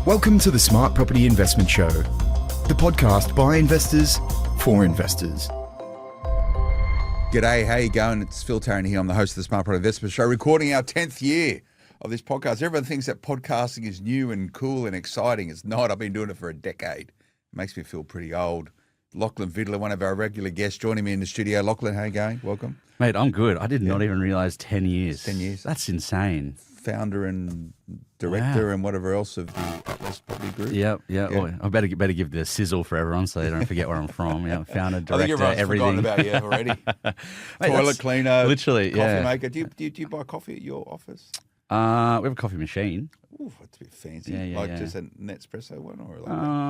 Welcome to the Smart Property Investment Show, the podcast by investors for investors. G'day, how you going? It's Phil Tarrant here. I'm the host of the Smart Property Investment Show, recording our 10th year of this podcast. Everyone thinks that podcasting is new and cool and exciting. It's not. I've been doing it for a decade. It makes me feel pretty old. Lachlan and Vidler, one of our regular guests, joining me in the studio. Lachlan, how you going? Welcome. Mate, I'm good. I did not even realise 10 years. 10 years. That's insane. Founder and director and whatever else of the Atlas Property Group. Yeah. Oh, I better give the sizzle for everyone so they don't forget where I'm from. Yeah, founder, director, I think everyone's everything. forgotten about you already. Mate, Toilet cleaner, literally, coffee maker. Do you buy coffee at your office? We have a coffee machine. Ooh, that's a bit fancy. Yeah. Just an Nespresso one or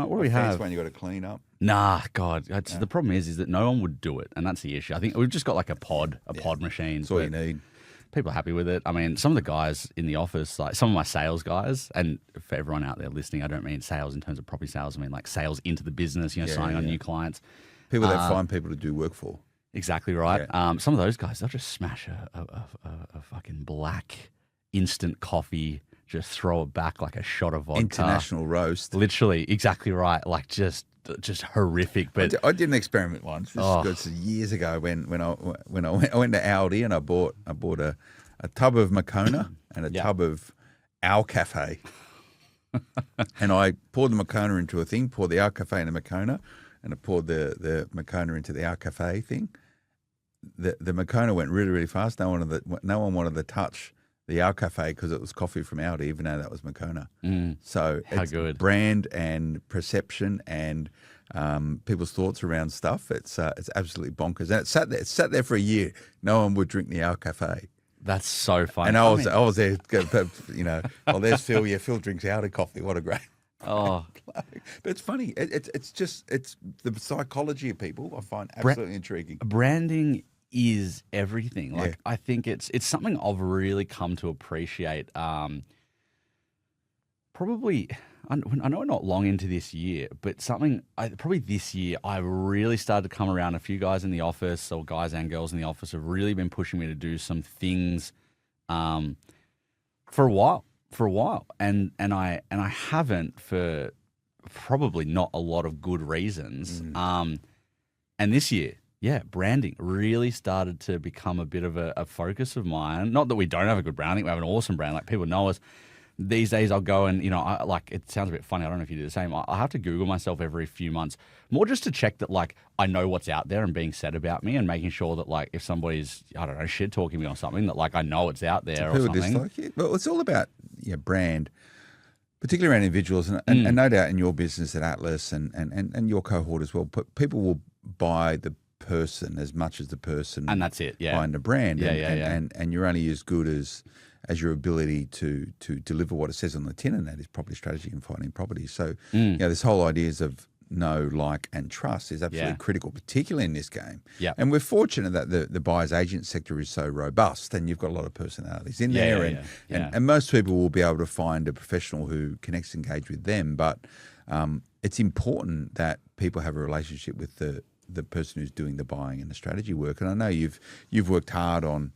what do we have? one you got to clean up. Nah, God. The problem is that no one would do it, and that's the issue. I think we've just got like a pod machine. That's all you need. People are happy with it. I mean, some of the guys in the office, like some of my sales guys, and for everyone out there listening, I don't mean sales in terms of property sales. I mean like sales into the business, signing on new clients. People that find people to do work for. Exactly right. Yeah. Some of those guys, they'll just smash a fucking black instant coffee, just throw it back like a shot of vodka. International roast. Literally, exactly right. Like just horrific. But I did an experiment once. This is years ago when I went to Aldi and I bought a tub of Moccona and a tub of Our Cafe. And I poured the Moccona into a thing, poured the Our Cafe in the Moccona, and I poured the Moccona into the Our Cafe thing. The Moccona went really, really fast. No one wanted to touch the Our Cafe because it was coffee from Aldi, even though that was Moccona. So it's good. Brand and perception and people's thoughts around stuff. It's absolutely bonkers. And it sat there for a year. No one would drink the Our Cafe. That's so funny. And I was there, there's Phil. Yeah, Phil drinks Aldi coffee. What a great. Oh, But it's funny. It's the psychology of people I find absolutely intriguing. branding is everything. Like I think it's something I've really come to appreciate. Probably, I know we're not long into this year, but probably this year I really started to come around. A few guys in the office, or guys and girls in the office, have really been pushing me to do some things for a while, and I haven't for probably not a lot of good reasons. And this year. Yeah, branding really started to become a bit of a focus of mine. Not that we don't have a good brand. I think we have an awesome brand. Like, people know us. These days I'll go and, it sounds a bit funny. I don't know if you do the same. I have to Google myself every few months, more just to check that, like, I know what's out there and being said about me, and making sure that, like, if somebody's, I don't know, shit talking me or something, that, like, I know it's out there or something. Dislike you. Well, it's all about brand, particularly around individuals. And no doubt in your business at Atlas and your cohort as well, but people will buy the person as much as the person, and that's it. Yeah, behind the brand. Yeah. And you're only as good as your ability to deliver what it says on the tin, and that is property strategy and finding properties. So this whole ideas of know, like, and trust is absolutely critical, particularly in this game. Yeah, and we're fortunate that the buyer's agent sector is so robust, and you've got a lot of personalities in there, and most people will be able to find a professional who connects, engage with them. But it's important that people have a relationship with the person who's doing the buying and the strategy work. And I know you've worked hard on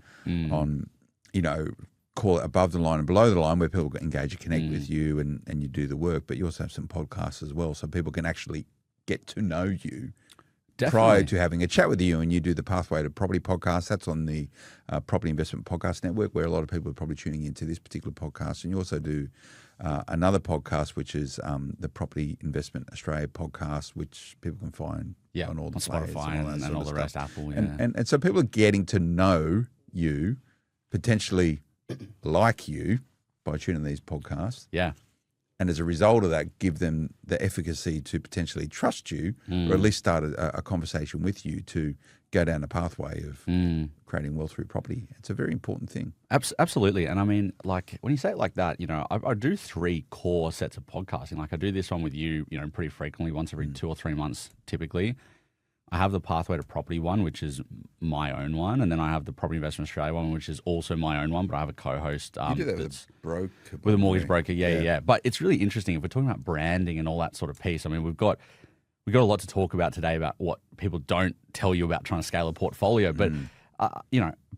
call it above the line and below the line, where people engage and connect with you and you do the work, but you also have some podcasts as well, so people can actually get to know you prior to having a chat with you. And you do the Pathway to Property podcast. That's on the Property Investment Podcast Network, where a lot of people are probably tuning into this particular podcast. And you also do another podcast, which is the Property Investment Australia podcast, which people can find on all the Spotify and all the rest, Apple. Yeah. And so people are getting to know you, potentially like you, by tuning these podcasts. Yeah. And as a result of that, give them the efficacy to potentially trust you, or at least start a conversation with you to go down the pathway of creating wealth through property. It's a very important thing. Absolutely. And I mean, like, when you say it like that, I do 3 core sets of podcasting. Like, I do this one with you, pretty frequently, once every 2 or 3 months, typically. I have the Pathway to Property one, which is my own one, and then I have the Property Investment Australia one, which is also my own one, but I have a co-host. You do that with a mortgage broker, yeah. But it's really interesting if we're talking about branding and all that sort of piece. I mean, we've got a lot to talk about today about what people don't tell you about trying to scale a portfolio, but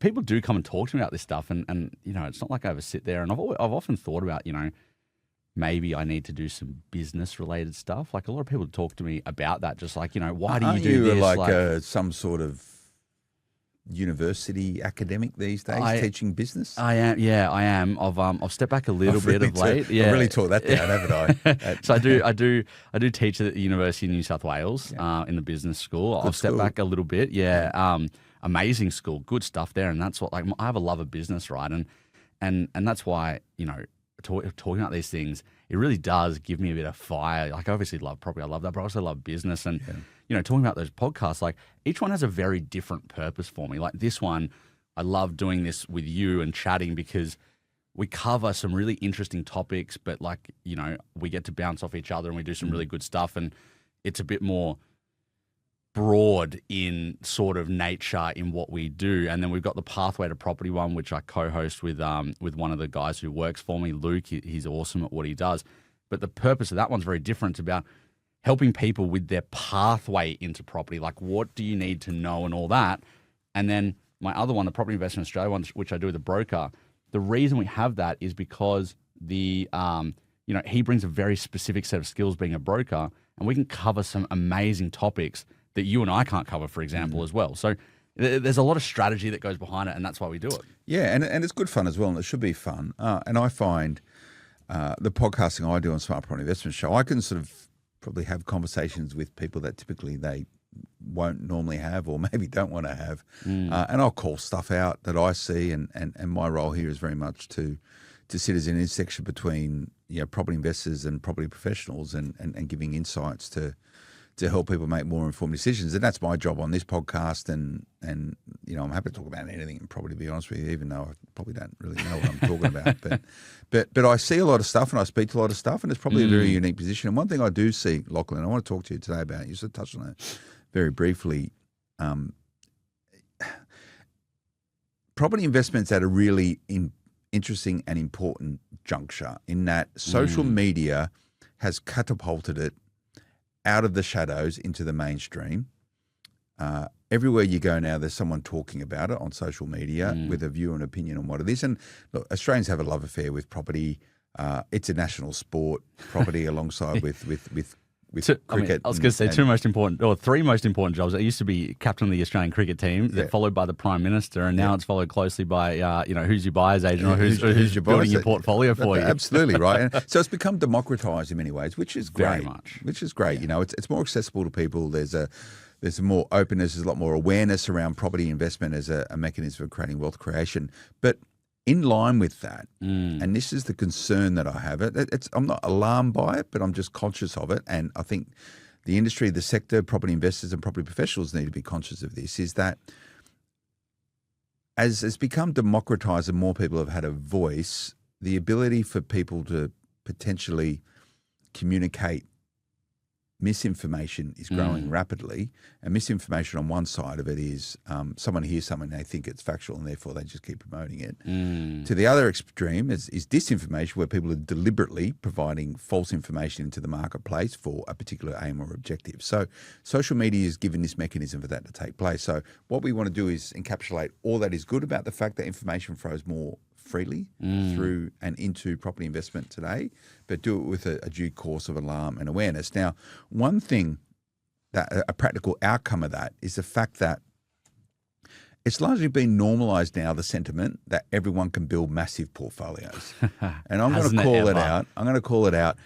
people do come and talk to me about this stuff, and it's not like I ever sit there, and I've often thought about maybe I need to do some business related stuff. Like a lot of people talk to me about that, just like, why do Aren't you do you this? like some sort of university academic these days, teaching business? I am. Yeah, I am. I've stepped back a little bit of late. Yeah, I've really taught that down, haven't I? So I do teach at the University of New South Wales in the business school. I've stepped back a little bit. Yeah. Amazing school, good stuff there, and that's what I have a love of business, right? And that's why talking about these things, it really does give me a bit of fire. Like I obviously love property, I love that, but I also love business. And talking about those podcasts, like each one has a very different purpose for me. Like this one, I love doing this with you and chatting because we cover some really interesting topics, but like, we get to bounce off each other and we do some really good stuff. And it's a bit more broad in sort of nature in what we do. And then we've got the Pathway to Property one, which I co-host with one of the guys who works for me, Luke. He's awesome at what he does. But the purpose of that one's very different. It's about helping people with their pathway into property. Like, what do you need to know and all that? And then my other one, the Property Investment Australia one, which I do with a broker, the reason we have that is because he brings a very specific set of skills being a broker, and we can cover some amazing topics that you and I can't cover, for example, as well. So there's a lot of strategy that goes behind it, and that's why we do it. Yeah, and it's good fun as well, and it should be fun. And I find the podcasting I do on Smart Property Investment Show, I can sort of probably have conversations with people that typically they won't normally have or maybe don't want to have. And I'll call stuff out that I see, and my role here is very much to sit as an intersection between property investors and property professionals and giving insights to help people make more informed decisions. And that's my job on this podcast. And I'm happy to talk about anything in property, to be honest with you, even though I probably don't really know what I'm talking about. But I see a lot of stuff and I speak to a lot of stuff, and it's probably a very unique position. And one thing I do see, Lachlan, I want to talk to you today about, you sort of touched on it very briefly. Property investment's at a really interesting and important juncture in that social media has catapulted it out of the shadows into the mainstream. Everywhere you go now, there's someone talking about it on social media with a view and opinion on what it is. And look, Australians have a love affair with property. It's a national sport, property alongside with cricket. I was going to say three most important jobs. It used to be captain of the Australian cricket team, followed by the Prime Minister, and now it's followed closely by who's your buyer's agent or who's building your portfolio for you. Absolutely right. And so it's become democratised in many ways, which is great. Very much. Which is great. It's more accessible to people. There's more openness. There's a lot more awareness around property investment as a mechanism for creating wealth creation. But in line with that, and this is the concern that I have, I'm not alarmed by it, but I'm just conscious of it. And I think the industry, the sector, property investors and property professionals need to be conscious of this, is that as it's become democratized and more people have had a voice, the ability for people to potentially communicate misinformation is growing rapidly, and misinformation on one side of it is someone hears something, they think it's factual and therefore they just keep promoting it. To the other extreme is disinformation, where people are deliberately providing false information into the marketplace for a particular aim or objective. So social media is given this mechanism for that to take place. So what we want to do is encapsulate all that is good about the fact that information flows more freely through and into property investment today, but do it with a due course of alarm and awareness. Now, one thing that a practical outcome of that is the fact that it's largely been normalised now, the sentiment that everyone can build massive portfolios. And I'm going to call it out. I'm going to call it out.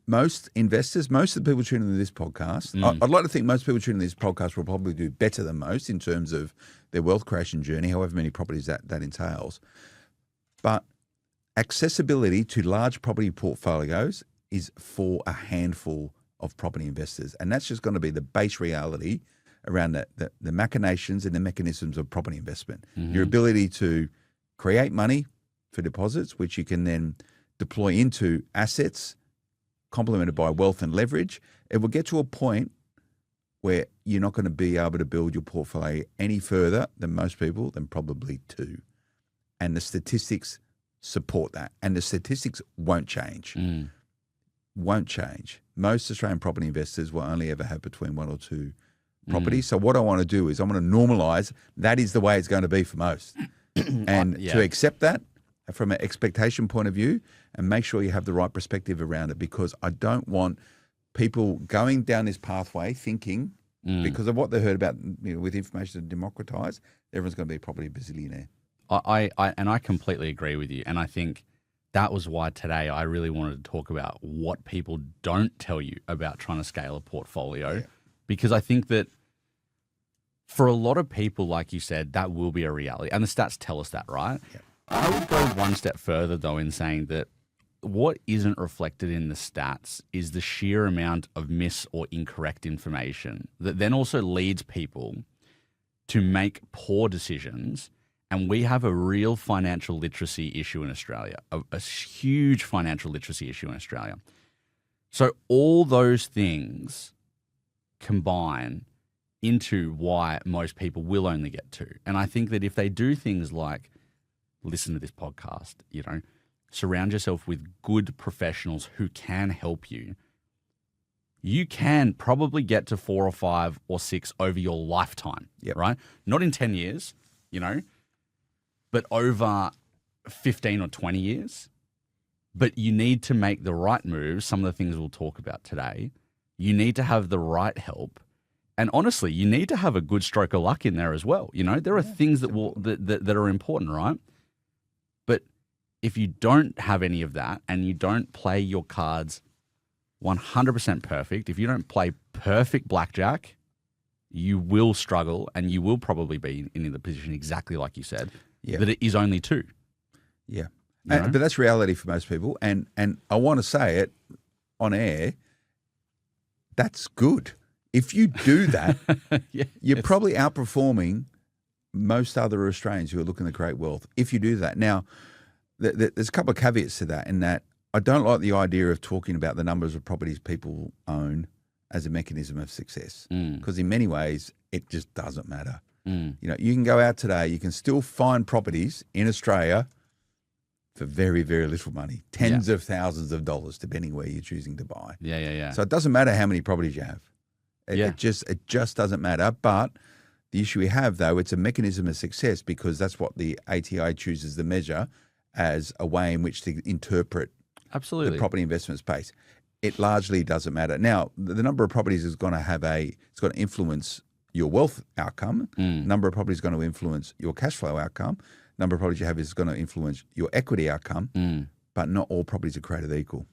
Most investors, most of the people tuning into this podcast, I'd like to think most people tuning into this podcast will probably do better than most in terms of their wealth creation journey, however many properties that entails. But accessibility to large property portfolios is for a handful of property investors. And that's just going to be the base reality around the machinations and the mechanisms of property investment. Your ability to create money for deposits, which you can then deploy into assets complemented by wealth and leverage. It will get to a point where you're not going to be able to build your portfolio any further than most people, than probably two. And the statistics support that. And the statistics won't change. Won't change. Most Australian property investors will only ever have between one or two properties. So what I want to do is I'm going to normalise that is the way it's going to be for most. And to accept that from an expectation point of view, and make sure you have the right perspective around it, because I don't want people going down this pathway thinking because of what they heard about, with information to democratise, everyone's going to be a property bazillionaire. I completely agree with you, and I think that was why today I really wanted to talk about what people don't tell you about trying to scale a portfolio, because I think that for a lot of people, like you said, that will be a reality, and the stats tell us that, right? Yeah. I would go one step further, though, in saying that what isn't reflected in the stats is the sheer amount of mis or incorrect information that then also leads people to make poor decisions. And we have a real financial literacy issue in Australia, a huge financial literacy issue in Australia. So all those things combine into why most people will only get two. And I think that if they do things like listen to this podcast, surround yourself with good professionals who can help you, you can probably get to 4 or 5 or 6 over your lifetime, right? Not in 10 years, but over 15 or 20 years. But you need to make the right moves. Some of the things we'll talk about today. You need to have the right help. And honestly, you need to have a good stroke of luck in there as well. There are things that are important, right? But if you don't have any of that and you don't play your cards 100% perfect, if you don't play perfect blackjack, you will struggle, and you will probably be in the position exactly like you said, that it is only two. Yeah. But that's reality for most people. And I want to say it on air, that's good. If you do that, you're probably outperforming most other Australians who are looking to create wealth. If you do that. Now, there's a couple of caveats to that, in that I don't like the idea of talking about the numbers of properties people own as a mechanism of success, because in many ways it just doesn't matter. You can go out today, you can still find properties in Australia for very, very little money, tens of thousands of dollars, depending where you're choosing to buy. So it doesn't matter how many properties you have. It just doesn't matter. But the issue we have, though, it's a mechanism of success, because that's what the ATI chooses to measure as a way in which to interpret the property investment space. It largely doesn't matter. Now, the number of properties is going to it's going to influence your wealth outcome. Number of properties is going to influence your cash flow outcome. Number of properties you have is going to influence your equity outcome. But not all properties are created equal.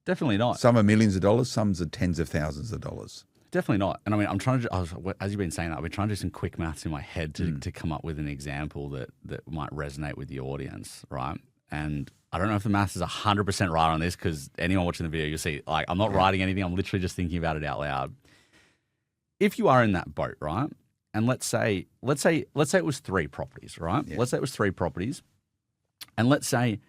Definitely not. Some are millions of dollars, some are tens of thousands of dollars. Definitely not. And I mean, I'm trying to, as you've been saying that, I've been trying to do some quick maths in my head to come up with an example that might resonate with the audience, right? And I don't know if the maths is 100% right on this, because anyone watching the video, you'll see, like, I'm not writing anything. I'm literally just thinking about it out loud. If you are in that boat, right? And let's say it was 3 properties, right? Let's say it was 3 properties. And let's say,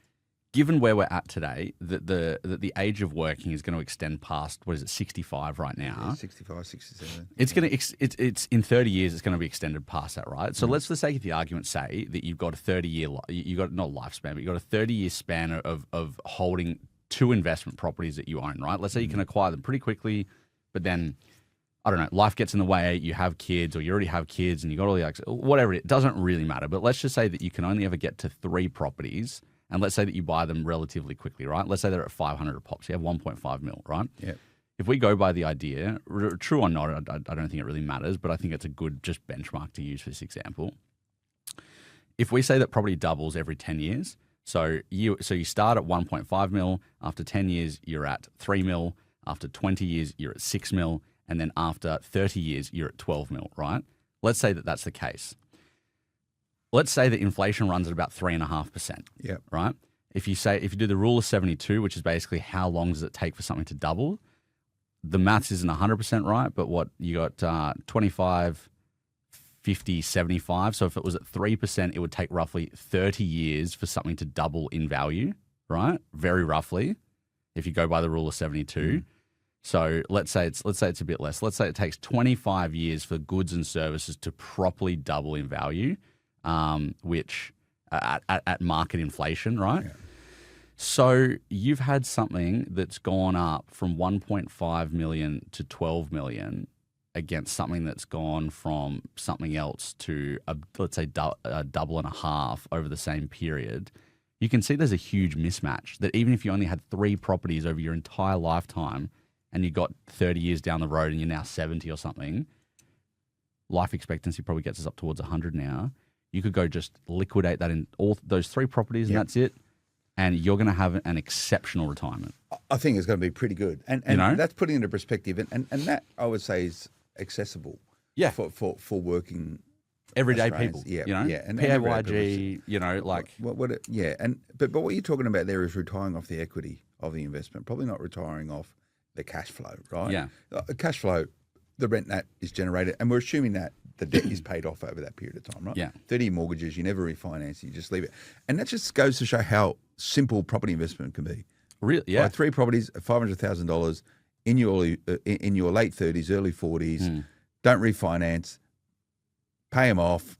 given where we're at today, that the age of working is going to extend past, 65 right now? 65, 67. It's in 30 years, it's going to be extended past that, right? So let's, for the sake of the argument, say that you've got a 30-year, you got not lifespan, but you've got a 30-year span of holding 2 investment properties that you own, right? Let's say you can acquire them pretty quickly, but then, I don't know, life gets in the way, you have kids, or you already have kids, and you got all the, whatever, it doesn't really matter. But let's just say that you can only ever get to 3 properties. And let's say that you buy them relatively quickly, right? Let's say they're at 500 a pop. So you have 1.5 mil, right? Yeah. If we go by the idea, true or not, I don't think it really matters, but I think it's a good just benchmark to use for this example. If we say that property doubles every 10 years, so you start at 1.5 mil, after 10 years, you're at 3 mil, after 20 years, you're at 6 mil, and then after 30 years, you're at 12 mil, right? Let's say that that's the case. Let's say that inflation runs at about 3.5%. Yeah. Right. If you do the rule of 72, which is basically how long does it take for something to double, the maths isn't 100% right, but what you got 25, 50, 75. So if it was at 3%, it would take roughly 30 years for something to double in value, right? Very roughly, if you go by the rule of 72. So let's say it's a bit less. Let's say it takes 25 years for goods and services to properly double in value. Which at market inflation, right? Yeah. So you've had something that's gone up from 1.5 million to 12 million against something that's gone from something else to let's say a double and a half over the same period. you can see there's a huge mismatch that even if you only had 3 properties over your entire lifetime and you got 30 years down the road and you're now 70 or something, life expectancy probably gets us up towards 100 now. You could go just liquidate that in all those 3 properties and that's it. And you're going to have an exceptional retirement. I think it's going to be pretty good. And that's putting it into perspective. And that, I would say, is accessible for working everyday Australians. people. And PAYG, But what you're talking about there is retiring off the equity of the investment, probably not retiring off the cash flow, right? Yeah. Cash flow, the rent that is generated, and we're assuming that the debt is paid off over that period of time, right? Yeah. 30 mortgages, you never refinance, you just leave it. And that just goes to show how simple property investment can be. Really? Yeah. Buy 3 properties at $500,000 in your late 30s, early 40s, don't refinance, pay them off,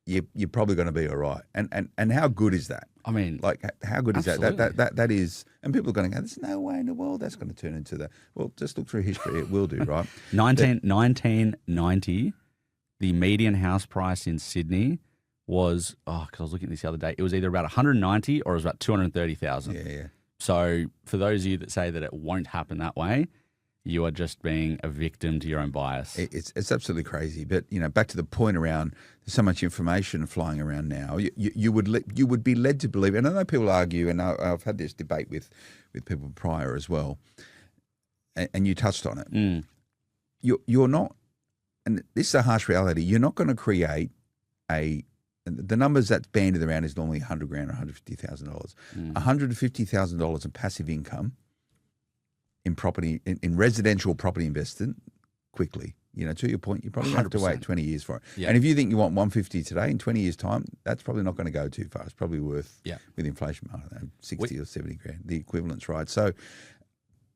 you're probably going to be all right. And how good is that? I mean, like, how good is absolutely. that is, and people are going to go, there's no way in the world that's going to turn into that. Well, just look through history, it will do, right? 1990, the median house price in Sydney was, because I was looking at this the other day, it was either about 190 or it was about 230,000. Yeah. So for those of you that say that it won't happen that way, you are just being a victim to your own bias. It's absolutely crazy. But, back to the point around there's so much information flying around now. You would be led to believe, and I know people argue, and I've had this debate with people prior as well, and you touched on it. You're not, and this is a harsh reality, you're not going to create the numbers that's banded around is normally $100,000 or $150,000. $150,000 in passive income in property, in residential property investment quickly. To your point, you probably have to wait 20 years for it. Yeah. And if you think you want 150 today, in 20 years' time, that's probably not going to go too far. It's probably worth, with inflation, I don't know, 60 or 70 grand, the equivalent's right. So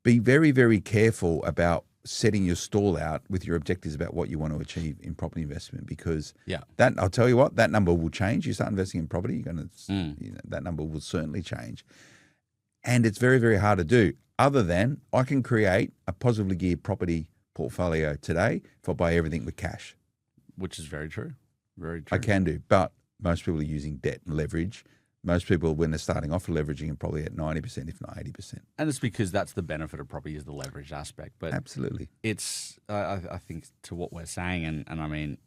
be very, very careful about setting your stall out with your objectives about what you want to achieve in property investment, because that, I'll tell you what, that number will change. You start investing in property, you're going to, that number will certainly change. And it's very, very hard to do. Other than I can create a positively geared property portfolio today if I buy everything with cash. Which is very true. Very true. I can do, but most people are using debt and leverage. Most people, when they're starting off, are leveraging and probably at 90%, if not 80%. And it's because that's the benefit of property, is the leverage aspect. But absolutely, it's I think to what we're saying, and I mean,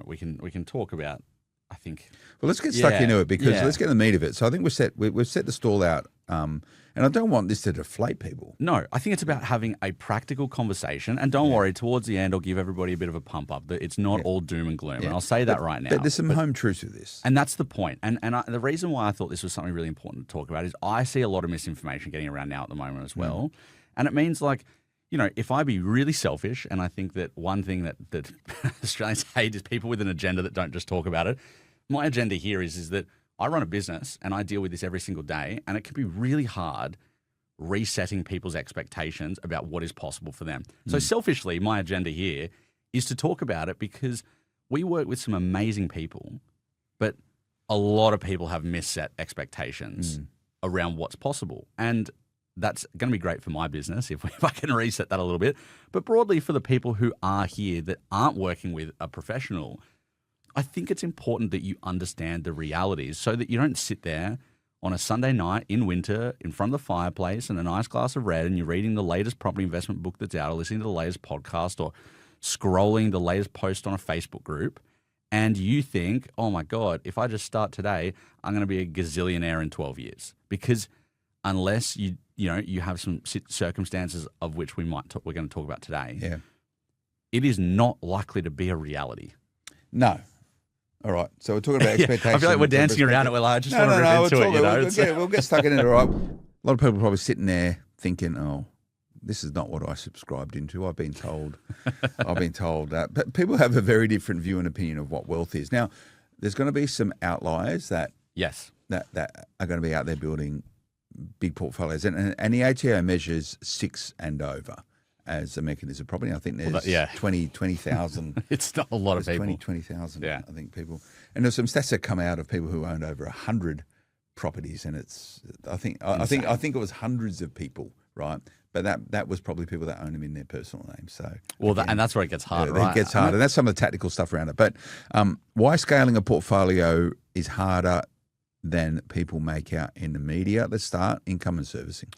we can talk about. I think. Well, let's get stuck into it, because let's get the meat of it. So I think we've set the stall out, and I don't want this to deflate people. No, I think it's about having a practical conversation. And don't worry, towards the end, I'll give everybody a bit of a pump up. That it's not all doom and gloom, and I'll say that right now. But there's some home truths to this, and that's the point. And the reason why I thought this was something really important to talk about is I see a lot of misinformation getting around now at the moment as well, and it means like. If I be really selfish, and I think that one thing that Australians hate is people with an agenda that don't just talk about it. My agenda here is that I run a business and I deal with this every single day, and it can be really hard resetting people's expectations about what is possible for them. So selfishly, my agenda here is to talk about it, because we work with some amazing people, but a lot of people have misset expectations around what's possible. And that's going to be great for my business if I can reset that a little bit. But broadly, for the people who are here that aren't working with a professional, I think it's important that you understand the realities so that you don't sit there on a Sunday night in winter in front of the fireplace and a nice glass of red, and you're reading the latest property investment book that's out, or listening to the latest podcast, or scrolling the latest post on a Facebook group, and you think, oh my God, if I just start today, I'm going to be a gazillionaire in 12 years. Because unless you have some circumstances of which we're going to talk about today, it is not likely to be a reality. No. All right. So we're talking about expectations. I feel like we're dancing around it. We're like, I just want to rip into it. We'll get stuck in it. All right. A lot of people are probably sitting there thinking, oh, this is not what I subscribed into. I've been told that. But people have a very different view and opinion of what wealth is. Now, there's going to be some outliers that are going to be out there building big portfolios. And the ATO measures 6 and over as a mechanism of property. I think there's 20,000. It's not a lot of people. 20,000, I think, people. And there's some stats that come out of people who owned over 100 properties, and it's I think it was hundreds of people, right? But that was probably people that own them in their personal name. So and that's where it gets hard, right? It gets hard, and that's some of the tactical stuff around it. But why scaling a portfolio is harder than people make out in the media. Let's start income and servicing.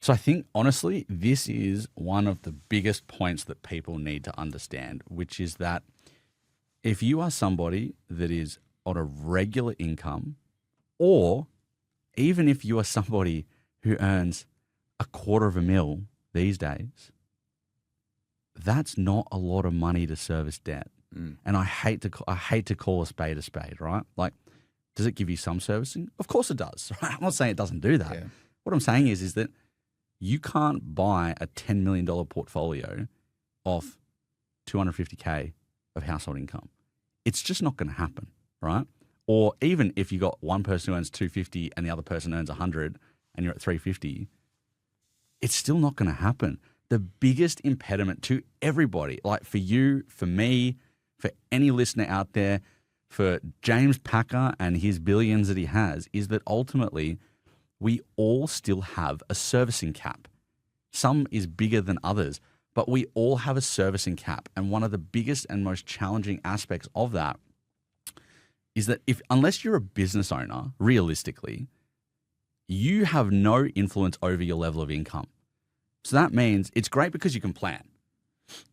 So I think, honestly, this is one of the biggest points that people need to understand, which is that if you are somebody that is on a regular income, or even if you are somebody who earns $250,000 these days, that's not a lot of money to service debt. And I hate to call a spade, right? Like, does it give you some servicing? Of course it does. Right? I'm not saying it doesn't do that. Yeah. What I'm saying is that you can't buy a $10 million portfolio off $250K of household income. It's just not going to happen, right? Or even if you got one person who earns 250 and the other person earns 100 and you're at 350, it's still not going to happen. The biggest impediment to everybody, like for you, for me, for any listener out there, for James Packer and his billions that he has, is that ultimately we all still have a servicing cap. Some is bigger than others, but we all have a servicing cap. And one of the biggest and most challenging aspects of that is that unless you're a business owner, realistically, you have no influence over your level of income. So that means it's great because you can plan,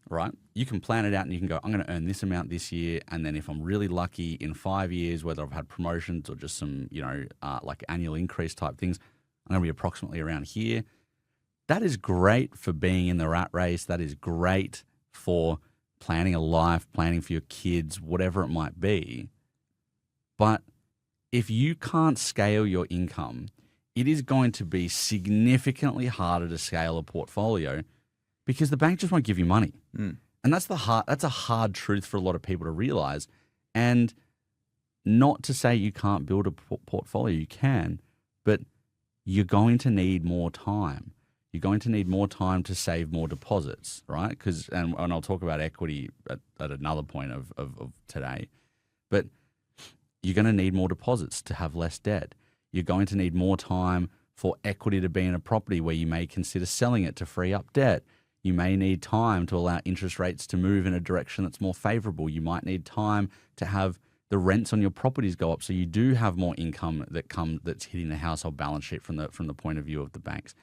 right? You can plan it out and you can go, I'm going to earn this amount this year. And then if I'm really lucky in 5 years, whether I've had promotions or just some, like annual increase type things, I'm going to be approximately around here. That is great for being in the rat race. That is great for planning a life, planning for your kids, whatever it might be. But if you can't scale your income, it is going to be significantly harder to scale a portfolio because the bank just won't give you money. And that's a hard truth for a lot of people to realize. And not to say you can't build a portfolio, you can, but you're going to need more time. You're going to need more time to save more deposits, right? Because and I'll talk about equity at another point of today, but you're going to need more deposits to have less debt. You're going to need more time for equity to be in a property where you may consider selling it to free up debt. You may need time to allow interest rates to move in a direction that's more favorable. You might need time to have the rents on your properties go up so you do have more income that's hitting the household balance sheet from the point of view of the banks.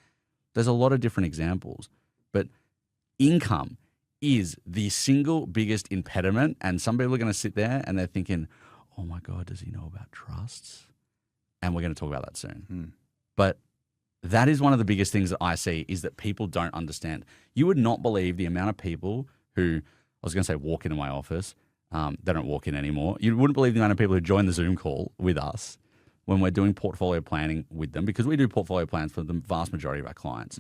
There's a lot of different examples, but income is the single biggest impediment. And some people are going to sit there and they're thinking, oh my God, does he know about trusts? And we're going to talk about that soon. But that is one of the biggest things that I see is that people don't understand. You would not believe the amount of people who, I was going to say walk into my office. They don't walk in anymore. You wouldn't believe the amount of people who join the Zoom call with us when we're doing portfolio planning with them, because we do portfolio plans for the vast majority of our clients.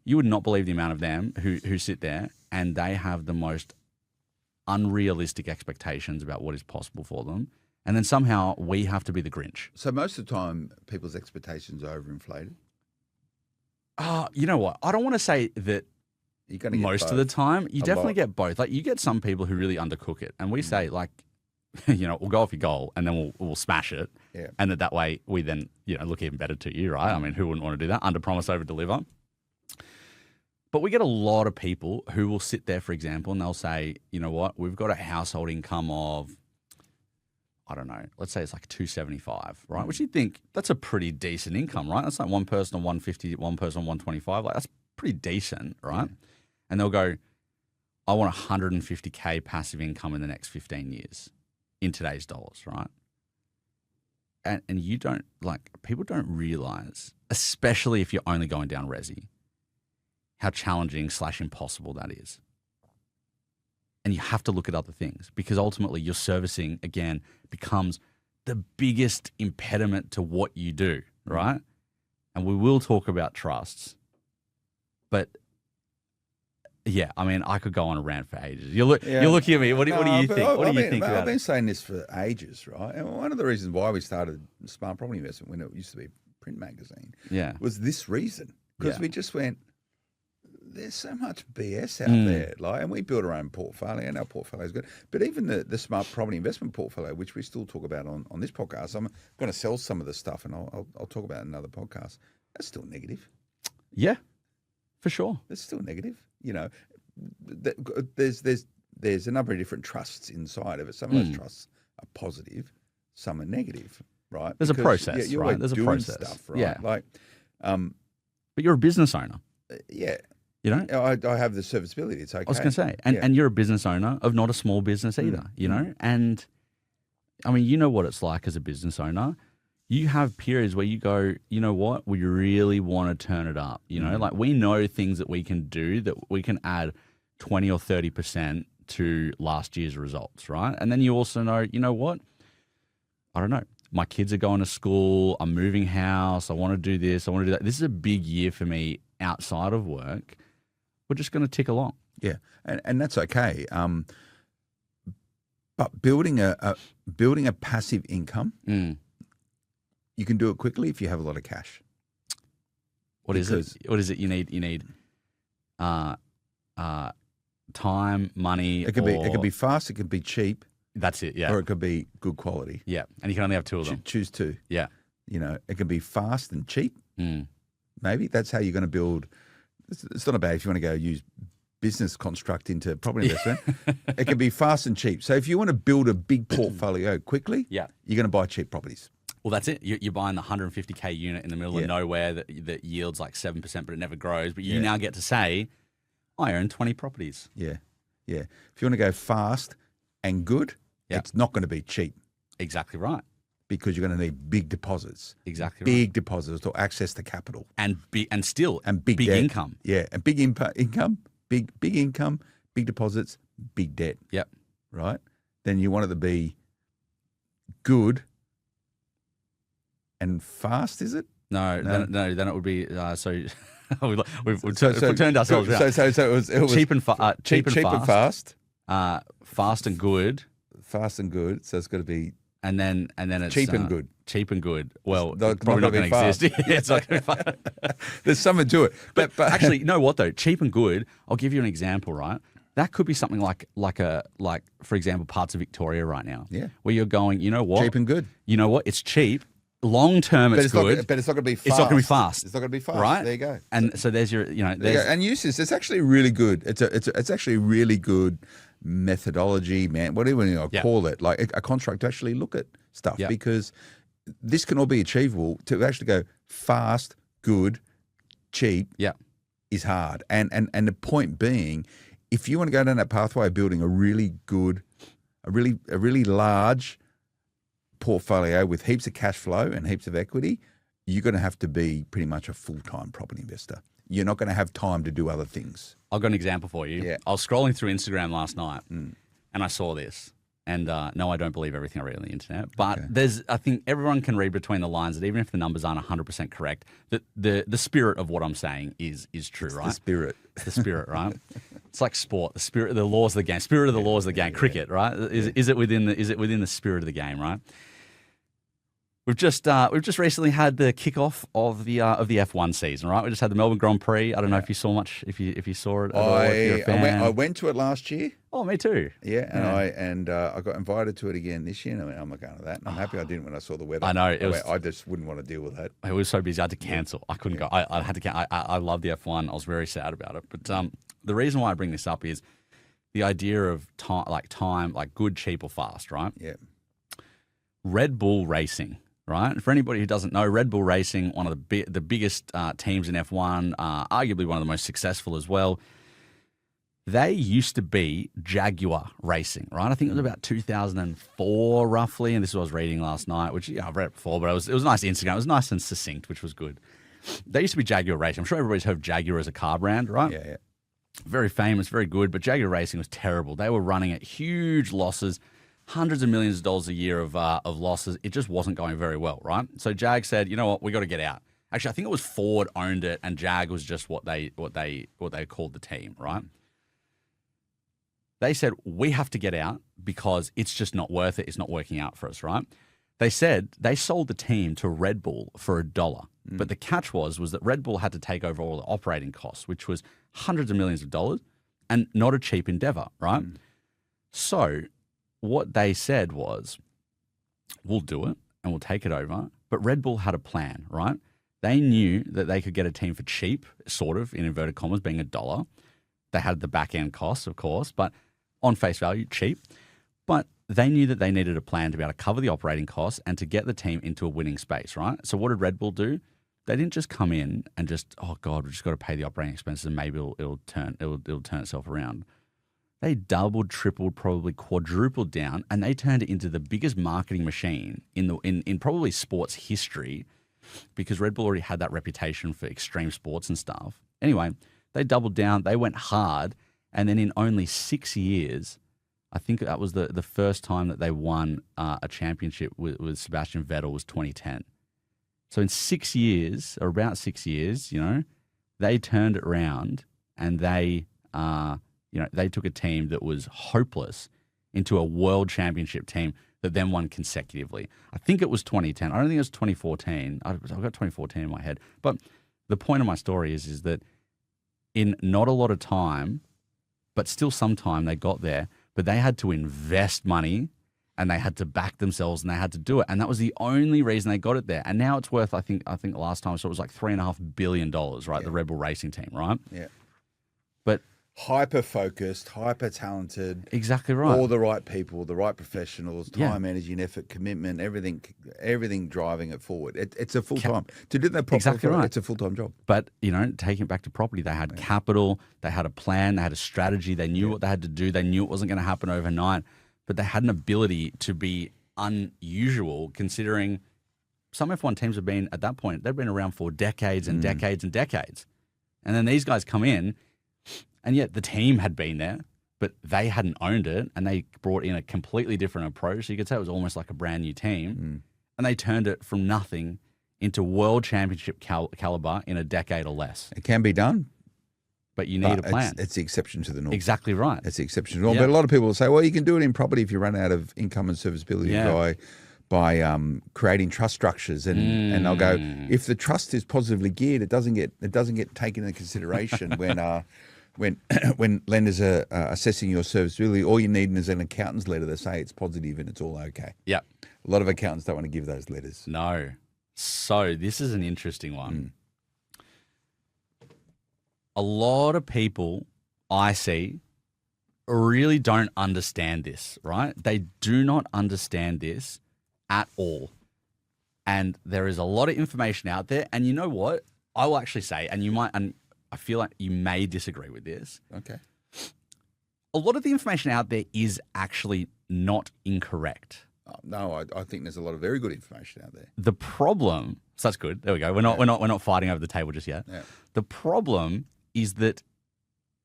You would not believe the amount of them who sit there and they have the most unrealistic expectations about what is possible for them. And then somehow we have to be the Grinch. So most of the time, people's expectations are overinflated. You know what? I don't want to say that You're going to get most both. of the time. You A definitely lot. get both. Like you get some people who really undercook it. And we say like, we'll go off your goal and then we'll smash it. Yeah. And that way we then, look even better to you, right? I mean, who wouldn't want to do that? Under promise, over deliver. But we get a lot of people who will sit there, for example, and they'll say, you know what? We've got a household income of, I don't know, let's say it's like 275, right? Which you think that's a pretty decent income, right? That's like one person on 150, one person on 125. Like that's pretty decent, right? Yeah. And they'll go, I want 150K passive income in the next 15 years in today's dollars, right? And you don't, people don't realize, especially if you're only going down resi, how challenging / impossible that is. And you have to look at other things because ultimately your servicing, again, becomes the biggest impediment to what you do, right? And we will talk about trusts. But, yeah, I mean, I could go on a rant for ages. You're looking at me. What do you think? What do you think about I've been it? saying this for ages, right? And one of the reasons why we started Smart Property Investment when it used to be a print magazine was this reason. Because we just went, there's so much BS out there, and we build our own portfolio, and our portfolio is good. But even the Smart Property Investment portfolio, which we still talk about on this podcast, I'm going to sell some of the stuff, and I'll talk about it in another podcast. That's still negative. Yeah, for sure. It's still negative. There's a number of different trusts inside of it. Some of those trusts are positive, some are negative. right? There's a Because process, you're right? There's a doing process. stuff, right? Yeah. Like, But you're a business owner, yeah, you know? I have the serviceability. It's okay. I was going to say, and you're a business owner of not a small business either, you know? And I mean, you know what it's like as a business owner. You have periods where you go, you know what, we really want to turn it up. You know, like we know things that we can do that we can add 20 or 30% to last year's results, right? And then you also know, you know what, I don't know, my kids are going to school, I'm moving house, I want to do this, I want to do that. This is a big year for me outside of work. We're just going to tick along. Yeah, and that's okay. But building a passive income, you can do it quickly if you have a lot of cash. What is it? What is it you need? You need time, money. It could be fast. It could be cheap. That's it. Yeah. Or it could be good quality. Yeah, and you can only have two of them. Choose two. Yeah. You know, it can be fast and cheap. Maybe that's how you're going to build. It's not bad if you want to go use business construct into property investment. It can be fast and cheap. So if you want to build a big portfolio quickly, you're going to buy cheap properties. Well, that's it. You're buying the 150K unit in the middle of nowhere that yields like 7%, but it never grows. But you now get to say, I own 20 properties. Yeah. Yeah. If you want to go fast and good, it's not going to be cheap. Exactly right. Because you're going to need big deposits. Exactly big right. deposits or access to capital. And big big income. Yeah. And big income, big income, big deposits, big debt. Yep. Right? Then you want it to be good and fast, is it? No. Then it would be we've turned ourselves around. So it was cheap and fast. Fast and good. Fast and good. So it's got to be and then it's cheap and good. Cheap and good. Well, it's probably not going to exist. It's not going to be fast. There's something to it. But actually, you know what though? Cheap and good. I'll give you an example. Right. That could be something like for example, parts of Victoria right now. Yeah. Where you're going. You know what? Cheap and good. You know what? It's cheap. Long term, it's good. But it's not going to be fast. It's not going to be fast. It's not going to be fast. Right. There you go. And so there's your, and use this. It's actually really good. It's actually really good methodology, man. Whatever you call it, like a construct to actually look at stuff because this can all be achievable. To actually go fast, good, cheap, is hard. And the point being, if you want to go down that pathway of building a really good, a really large portfolio with heaps of cash flow and heaps of equity, you're going to have to be pretty much a full-time property investor. You're not going to have time to do other things. I've got an example for you. Yeah. I was scrolling through Instagram last night and I saw this. And no, I don't believe everything I read on the internet. But I think everyone can read between the lines that even if the numbers aren't 100% correct, that the spirit of what I'm saying is true, right? The spirit. It's the spirit, right? It's like sport, the spirit, the laws of the game, spirit of the laws of the game, cricket, right? Is it within the spirit of the game, right? We've just recently had the kickoff of the F1 season, right? We just had the Melbourne Grand Prix. I don't know if you saw much, if you saw it at all. If you're a fan. I went to it last year. Oh, me too. Yeah, and I got invited to it again this year, and I'm not going to that. And I'm happy I didn't when I saw the weather. I know I just wouldn't want to deal with that. I was so busy, I had to cancel. I couldn't go. I had to. I love the F1. I was very sad about it. But the reason why I bring this up is the idea of time, like good, cheap, or fast, right? Yeah. Red Bull Racing. Right. For anybody who doesn't know, Red Bull Racing, one of the biggest teams in F1, arguably one of the most successful as well. They used to be Jaguar Racing, right? I think it was about 2004 roughly, and this is what I was reading last night, which I've read it before, but it was a nice Instagram. It was nice and succinct, which was good. They used to be Jaguar Racing. I'm sure everybody's heard of Jaguar as a car brand, right? Yeah. Very famous, very good, but Jaguar Racing was terrible. They were running at huge losses. Hundreds of millions of dollars a year of losses. It just wasn't going very well, right? So Jag said, you know what, we got to get out. Actually, I think it was Ford owned it, and Jag was just what they called the team, right? They said we have to get out because it's just not worth it. It's not working out for us, right? They said they sold the team to Red Bull for $1, but the catch was that Red Bull had to take over all the operating costs, which was hundreds of millions of dollars, and not a cheap endeavor, right? So what they said was, we'll do it and we'll take it over. But Red Bull had a plan, right? They knew that they could get a team for cheap, sort of, in inverted commas, being $1. They had the back end costs, of course, but on face value, cheap. But they knew that they needed a plan to be able to cover the operating costs and to get the team into a winning space, right? So what did Red Bull do? They didn't just come in and just, oh God, we just got to pay the operating expenses and maybe it'll turn itself around. They doubled, tripled, probably quadrupled down, and they turned it into the biggest marketing machine in probably sports history, because Red Bull already had that reputation for extreme sports and stuff. Anyway, they doubled down, they went hard, and then in only 6 years, I think that was the first time that they won a championship with Sebastian Vettel was 2010. So in 6 years, or about 6 years, they turned it around and they took a team that was hopeless into a world championship team that then won consecutively. I think it was 2010. I don't think it was 2014. I've got 2014 in my head. But the point of my story is that in not a lot of time, but still some time, they got there, but they had to invest money and they had to back themselves and they had to do it. And that was the only reason they got it there. And now it's worth, I think last time I saw it was like $3.5 billion, right? Yeah. The Red Bull Racing team, right? Yeah. But hyper-focused, hyper-talented. Exactly right. All the right people, the right professionals, time, energy and effort, commitment, everything driving it forward. It's a full-time. To do that properly, exactly right. It's a full-time job. But, taking it back to property, they had capital, they had a plan, they had a strategy, they knew what they had to do, they knew it wasn't going to happen overnight, but they had an ability to be unusual considering some F1 teams have been, at that point, they've been around for decades and decades and decades. And then these guys come in, and yet the team had been there, but they hadn't owned it, and they brought in a completely different approach. So you could say it was almost like a brand new team, and they turned it from nothing into world championship caliber in a decade or less. It can be done, but you need a plan. It's the exception to the norm. Exactly right. It's the exception to the norm. But a lot of people will say, well, you can do it in property if you run out of income and serviceability by creating trust structures, and they'll go, if the trust is positively geared, it doesn't get taken into consideration when lenders are assessing your serviceability. All you need is an accountant's letter to say it's positive and it's all okay. Yep. A lot of accountants don't want to give those letters. No. So this is an interesting one. A lot of people I see really don't understand this, right? They do not understand this at all. And there is a lot of information out there. And you know what? I will actually say, and I feel like you may disagree with this. Okay. A lot of the information out there is actually not incorrect. No, I think there's a lot of very good information out there. The problem, so that's good. There we go. We're not fighting over the table just yet. Yeah. The problem is that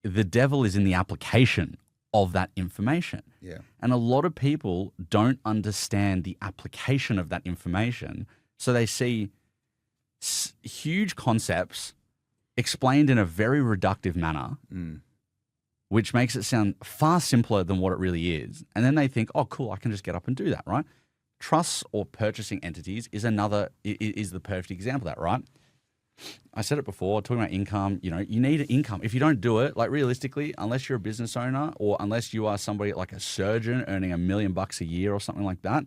the devil is in the application of that information. Yeah. And a lot of people don't understand the application of that information. So they see huge concepts explained in a very reductive manner, which makes it sound far simpler than what it really is. And then they think, oh, cool, I can just get up and do that, right? Trusts or purchasing entities is the perfect example of that, right? I said it before, talking about income, you need an income. If you don't do it, like realistically, unless you're a business owner or unless you are somebody like a surgeon earning $1 million a year or something like that,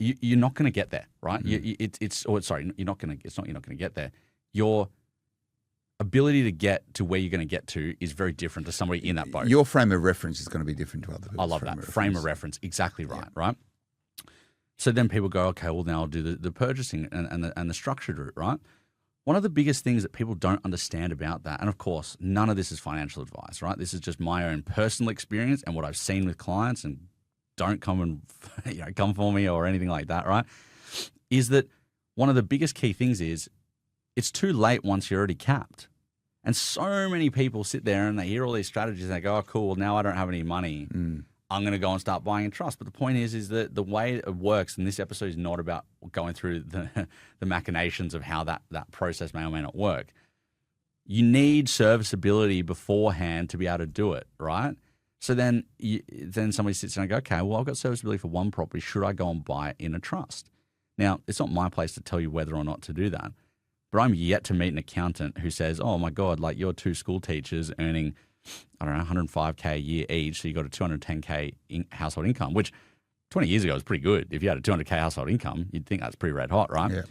you're not going to get there, right? It's not going to get there. Your ability to get to where you're going to get to is very different to somebody in that boat. Your frame of reference is going to be different to other people's. I love that. Frame of reference. Exactly right, right? So then people go, okay, well, now I'll do the purchasing and the structured route, right? One of the biggest things that people don't understand about that, and of course, none of this is financial advice, right? This is just my own personal experience and what I've seen with clients, and don't come and come for me or anything like that, right? Is that one of the biggest key things is it's too late once you're already capped. And so many people sit there and they hear all these strategies and they go, oh, cool, well, now I don't have any money. I'm going to go and start buying in trust. But the point is that the way it works, and this episode is not about going through the machinations of how that process may or may not work. You need serviceability beforehand to be able to do it, right? So then somebody sits there and go, okay, well, I've got serviceability for one property. Should I go and buy it in a trust? Now, it's not my place to tell you whether or not to do that. But I'm yet to meet an accountant who says, oh, my God, like you're two school teachers earning, I don't know, $105K a year each, so you got a $210K household income, which 20 years ago was pretty good. If you had a $200K household income, you'd think that's pretty red hot, right? Yeah.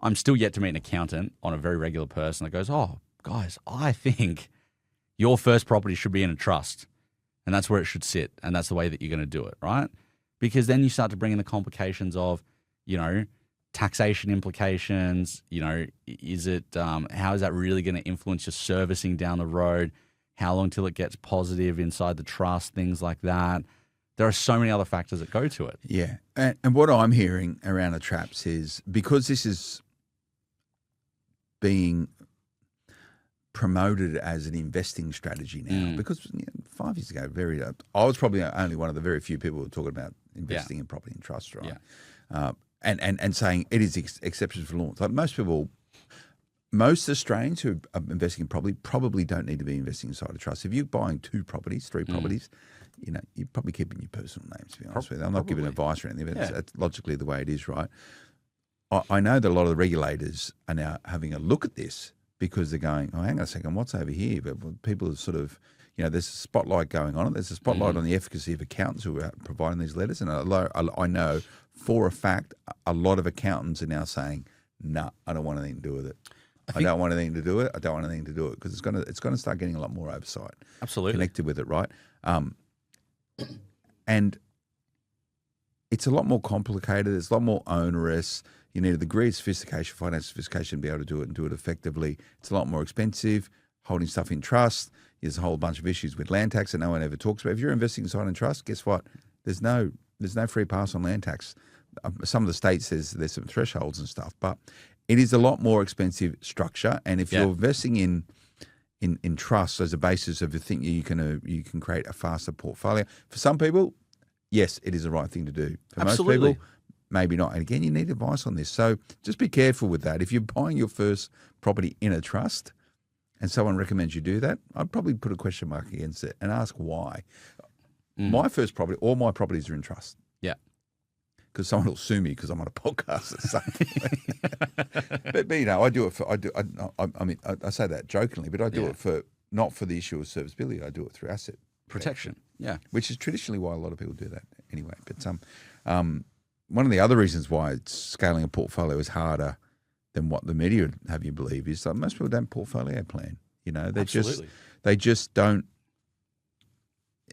I'm still yet to meet an accountant on a very regular person that goes, oh, guys, I think your first property should be in a trust, and that's where it should sit, and that's the way that you're going to do it, right? because then you start to bring in the complications of, taxation implications. Is it how is that really going to influence your servicing down the road? How long till it gets positive inside the trust? Things like that. There are so many other factors that go to it. Yeah, and what I'm hearing around the traps is because this is being promoted as an investing strategy now, because 5 years ago, I was probably only one of the very few people who were talking about investing in property and trust, right? Yeah. And saying it is exceptions for law. Like most Australians who are investing in property probably don't need to be investing inside a trust. If you're buying 2 properties, 3 properties, you're probably keeping your personal names, to be honest with you. I'm not giving advice or anything, but that's logically the way it is, right? I know that a lot of the regulators are now having a look at this because they're going, oh, hang on a second, what's over here? But people are sort of, there's a spotlight going on. There's a spotlight on the efficacy of accountants who are providing these letters. And I know for a fact a lot of accountants are now saying, no, I don't want anything to do with it. I don't want anything to do with it. I don't want anything to do it because it's going to start getting a lot more oversight. Absolutely. Connected with it, right? And it's a lot more complicated. It's a lot more onerous. You need a degree of sophistication, financial sophistication to be able to do it and do it effectively. It's a lot more expensive, holding stuff in trust. There's a whole bunch of issues with land tax that no one ever talks about. If you're investing inside in trust, guess what? There's no free pass on land tax. Some of the states, there's some thresholds and stuff, but it is a lot more expensive structure. And if you're investing in trust as a basis of a thing, you can create a faster portfolio. For some people, yes, it is the right thing to do. For most people, maybe not. And again, you need advice on this. So just be careful with that. If you're buying your first property in a trust and someone recommends you do that, I'd probably put a question mark against it and ask why. My first property, all my properties are in trust. Yeah. Because someone will sue me because I'm on a podcast or something. but I do it for, I say that jokingly, but I do it for, not for the issue of serviceability. I do it through asset protection. Yeah. Which is traditionally why a lot of people do that anyway. But one of the other reasons why scaling a portfolio is harder than what the media would have you believe is that most people don't portfolio plan. They just don't.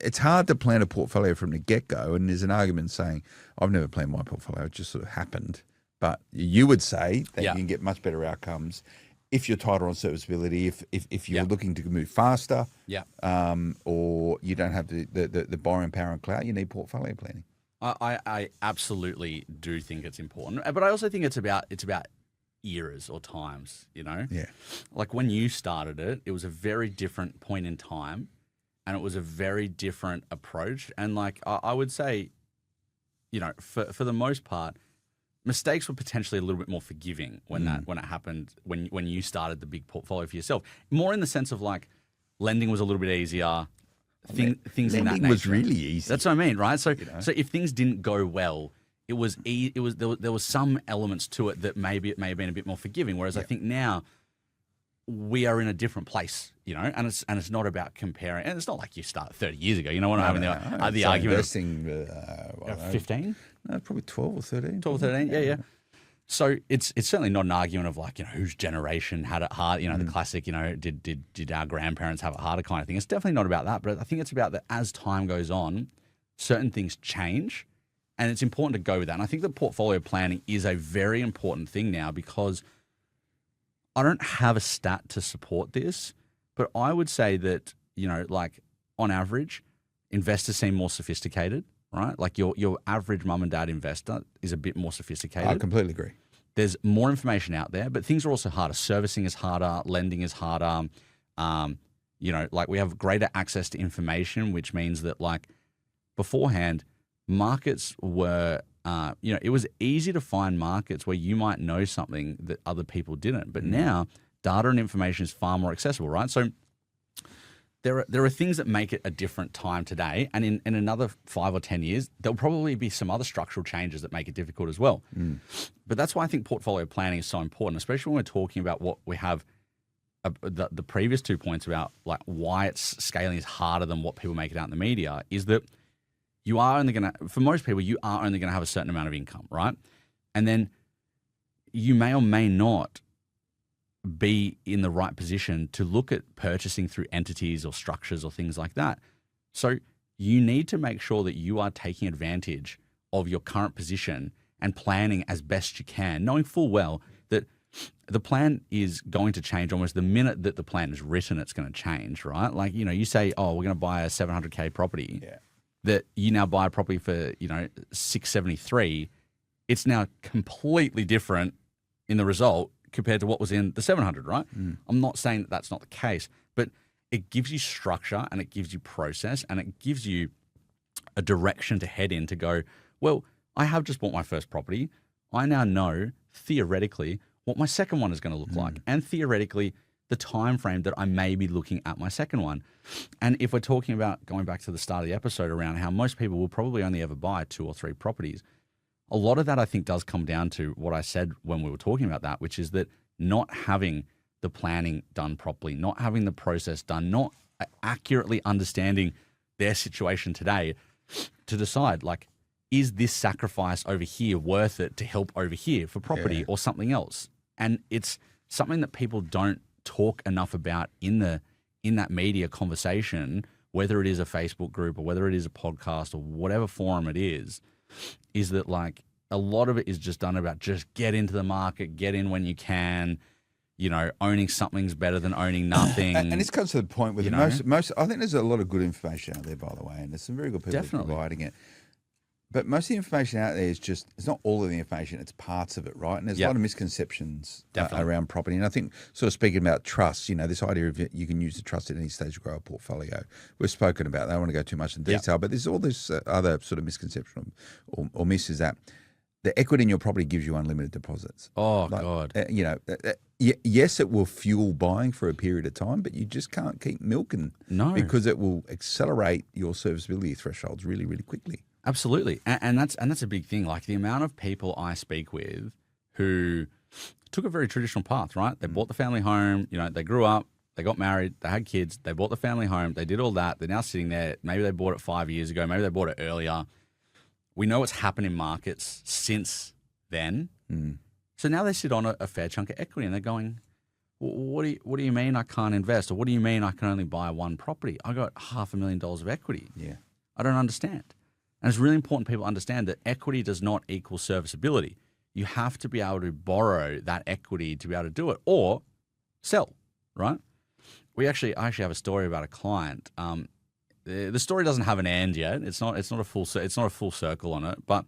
It's hard to plan a portfolio from the get-go, and there's an argument saying, I've never planned my portfolio, it just sort of happened. But you would say that you can get much better outcomes if you're tighter on serviceability, if you're looking to move faster, or you don't have the borrowing power and clout, you need portfolio planning. I absolutely do think it's important, but I also think it's about eras or times. Yeah. Like when you started it, it was a very different point in time, and it was a very different approach. And like I would say, for the most part, mistakes were potentially a little bit more forgiving when it happened when you started the big portfolio for yourself. More in the sense of like lending was a little bit easier. Things in that nature was really easy. That's what I mean, right? So if things didn't go well, there was some elements to it that maybe it may have been a bit more forgiving. Whereas I think now we are in a different place, and it's not about comparing. And it's not like you started 30 years ago. We're not having the argument. Investing, 15? No, probably 12 or 13. 12 or 13, yeah. So it's certainly not an argument of like, whose generation had it hard, the classic, did our grandparents have it harder kind of thing. It's definitely not about that, but I think it's about that as time goes on, certain things change, and it's important to go with that. And I think that portfolio planning is a very important thing now, because I don't have a stat to support this, but I would say that, like on average, investors seem more sophisticated. Right? Like your average mum and dad investor is a bit more sophisticated. I completely agree. There's more information out there, but things are also harder. Servicing is harder. Lending is harder. Like we have greater access to information, which means that like beforehand, markets were, it was easy to find markets where you might know something that other people didn't. But now data and information is far more accessible, right? So there are things that make it a different time today, and in another 5 or 10 years, there'll probably be some other structural changes that make it difficult as well. But that's why I think portfolio planning is so important, especially when we're talking about what we have, the previous 2 points about like why it's scaling is harder than what people make it out in the media, is that you are only going to, for most people, you are only going to have a certain amount of income, right? And then you may or may not be in the right position to look at purchasing through entities or structures or things like that. So you need to make sure that you are taking advantage of your current position and planning as best you can, knowing full well that the plan is going to change almost the minute that the plan is written. It's going to change, right? Like, you say, oh, we're going to buy a 700K property. Yeah. That you now buy a property for 673. It's now completely different in the result compared to what was in the 700, right? I'm not saying that that's not the case, but it gives you structure and it gives you process and it gives you a direction to head in to go, well, I have just bought my first property. I now know theoretically what my second one is going to look like, and theoretically the time frame that I may be looking at my second one. And if we're talking about going back to the start of the episode around how most people will probably only ever buy 2 or 3 properties, a lot of that I think does come down to what I said when we were talking about that, which is that not having the planning done properly, not having the process done, not accurately understanding their situation today to decide, like, is this sacrifice over here worth it to help over here for property or something else? And it's something that people don't talk enough about in that media conversation, whether it is a Facebook group or whether it is a podcast or whatever forum it is that like a lot of it is just done about just get into the market, get in when you can, owning something's better than owning nothing. And this comes to the point where most I think there's a lot of good information out there, by the way, and there's some very good people providing it. But most of the information out there it's not all of the information, it's parts of it, right? And there's a lot of misconceptions around property. And I think sort of speaking about trust, this idea of you can use the trust at any stage to grow a portfolio. We've spoken about that. I don't want to go too much in detail, but there's all this other sort of misconception or miss is that the equity in your property gives you unlimited deposits. Oh, God. Yes, it will fuel buying for a period of time, but you just can't keep milking because it will accelerate your serviceability thresholds really, really quickly. Absolutely. And that's a big thing. Like the amount of people I speak with who took a very traditional path, right? They bought the family home, they grew up, they got married, they had kids, they bought the family home, they did all that. They're now sitting there. Maybe they bought it 5 years ago. Maybe they bought it earlier. We know what's happened in markets since then. So now they sit on a fair chunk of equity and they're going, what do you mean I can't invest? Or what do you mean I can only buy one property? I got $500,000 of equity. Yeah. I don't understand. And it's really important people understand that equity does not equal serviceability. You have to be able to borrow that equity to be able to do it or sell, right? I actually have a story about a client. The story doesn't have an end yet. It's not a full circle on it. But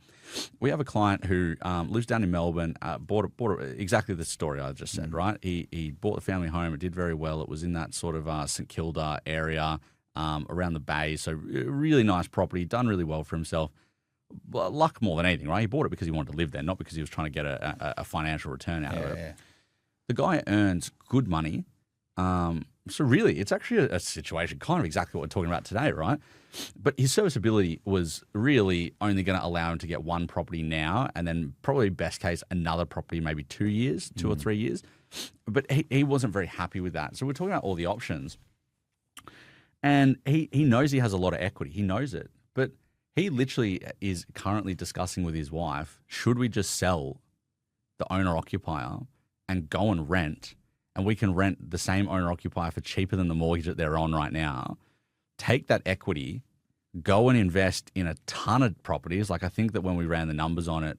we have a client who lives down in Melbourne. Bought exactly the story I just said. Right? He bought the family home. It did very well. It was in that sort of St Kilda area around the bay. So really nice property. Done really well for himself. But luck more than anything, right? He bought it because he wanted to live there, not because he was trying to get a financial return out of it. Yeah. The guy earns good money. So really, it's actually a situation kind of exactly what we're talking about today, right? But his serviceability was really only going to allow him to get one property now and then probably best case another property maybe 2 years, 2 or 3 years. But he wasn't very happy with that. So we're talking about all the options. And he knows he has a lot of equity. He knows it. But he literally is currently discussing with his wife, should we just sell the owner-occupier and go and rent, and we can rent the same owner-occupier for cheaper than the mortgage that they're on right now, take that equity, go and invest in a ton of properties. Like I think that when we ran the numbers on it,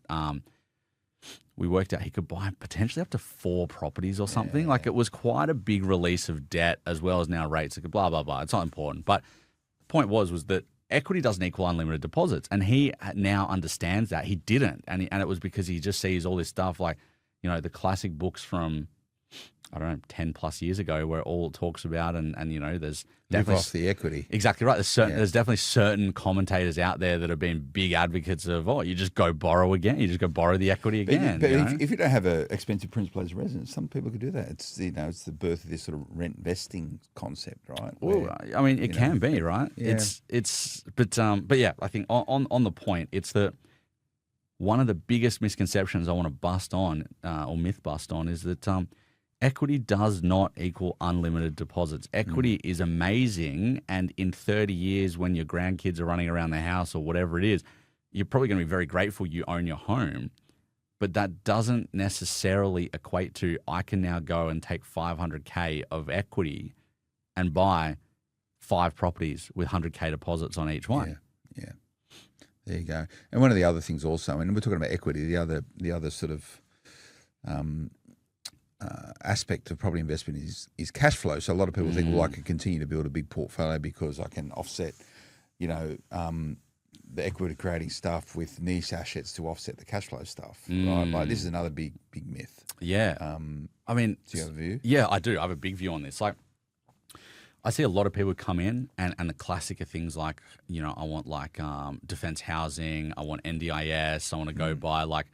we worked out he could buy potentially up to 4 properties or something. Yeah. Like it was quite a big release of debt as well as now rates. Like blah, blah, blah. It's not important. But the point was that equity doesn't equal unlimited deposits. And he now understands that. He didn't. And it was because he just sees all this stuff like, the classic books from, I don't know, 10 plus years ago where all it talks about and there's definitely live off the equity. Exactly right. There's definitely certain commentators out there that have been big advocates of, you just go borrow again. You just go borrow the equity again. But if you don't have an expensive principal as a resident, some people could do that. It's, it's the birth of this sort of rent vesting concept, right? Well, I mean, it can be, right? Yeah. But yeah, I think on the point, it's that one of the biggest misconceptions I want to bust on or myth bust on is that, equity does not equal unlimited deposits. Equity is amazing, and in 30 years when your grandkids are running around the house or whatever it is, you're probably going to be very grateful you own your home, but that doesn't necessarily equate to I can now go and take $500K of equity and buy 5 properties with $100K deposits on each one. Yeah. There you go. And one of the other things also, and we're talking about equity, the other sort of aspect of property investment is cash flow. So a lot of people think, well, I can continue to build a big portfolio because I can offset, the equity creating stuff with niche assets to offset the cash flow stuff. Right? Like this is another big myth. Yeah. I mean, do you have a view? Yeah, I do. I have a big view on this. Like, I see a lot of people come in and the classic are things like, I want like defense housing, I want NDIS, I want to go buy like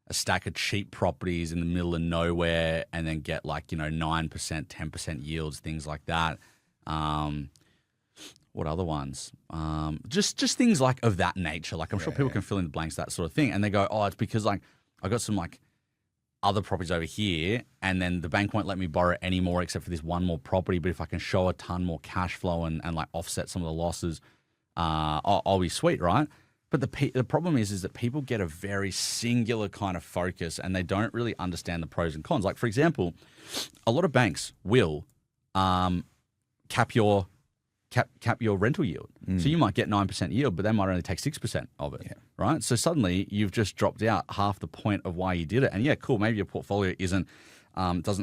a stack of cheap properties in the middle of nowhere and then get like, 9%, 10% yields, things like that. What other ones? Just things like of that nature. Like I'm sure people can fill in the blanks, that sort of thing. And they go, oh, it's because like I got some like other properties over here and then the bank won't let me borrow any more except for this one more property. But if I can show a ton more cash flow and like offset some of the losses, I'll be sweet, right? But the problem is that people get a very singular kind of focus and they don't really understand the pros and cons. Like, for example, a lot of banks will cap your rental yield. So you might get 9% yield, but they might only take 6% of it, right? So suddenly you've just dropped out half the point of why you did it. And yeah, cool, maybe your portfolio doesn't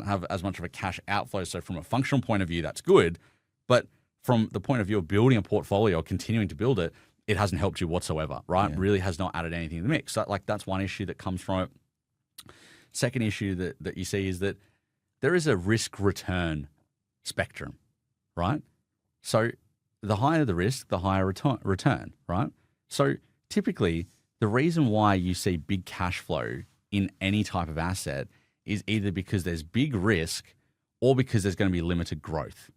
have as much of a cash outflow. So from a functional point of view, that's good. But from the point of view of building a portfolio or continuing to build it, it hasn't helped you whatsoever, right? Yeah. Really has not added anything to the mix. So like that's one issue that comes from it. Second issue that you see is that there is a risk return spectrum, right? So the higher the risk, the higher return, right? So typically the reason why you see big cash flow in any type of asset is either because there's big risk or because there's going to be limited growth.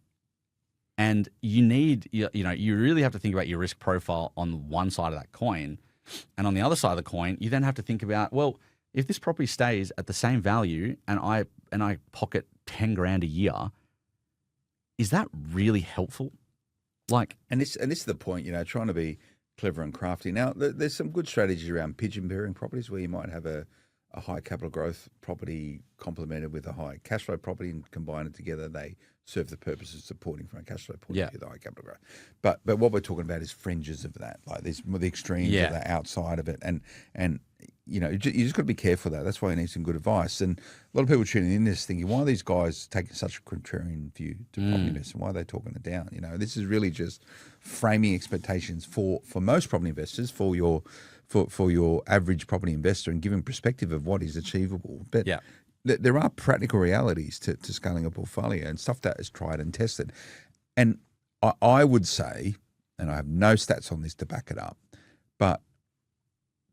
And you really have to think about your risk profile on one side of that coin. And on the other side of the coin, you then have to think about, well, if this property stays at the same value and I pocket 10 grand a year, is that really helpful? And this is the point, trying to be clever and crafty. Now, there's some good strategies around pigeon pairing properties where you might have a high capital growth property complemented with a high cash flow property and combine it together. They serve the purpose of supporting from a cash flow point of view the high capital growth. But what we're talking about is fringes of that, like the extremes of the outside of it. And you just got to be careful of that. That's why you need some good advice. And a lot of people tuning in this thinking, why are these guys taking such a contrarian view to property investing? Why are they talking it down? This is really just framing expectations for most property investors, for your average property investor, and giving perspective of what is achievable. But there are practical realities to scaling a portfolio and stuff that is tried and tested. And I would say, and I have no stats on this to back it up, but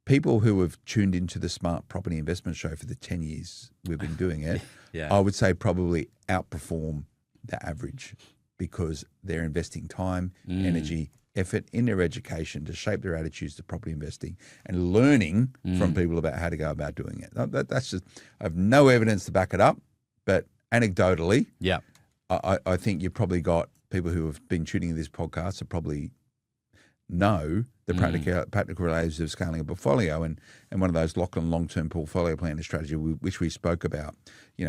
people who have tuned into the Smart Property Investment Show for the 10 years we've been doing it, I would say probably outperform the average because they're investing time, energy, effort in their education to shape their attitudes to property investing and learning from people about how to go about doing it. That's just, I have no evidence to back it up, but anecdotally, I think you've probably got people who have been tuning in this podcast are probably know the practical realities of scaling a portfolio and one of those Lachlan long-term portfolio planning strategy which we spoke about,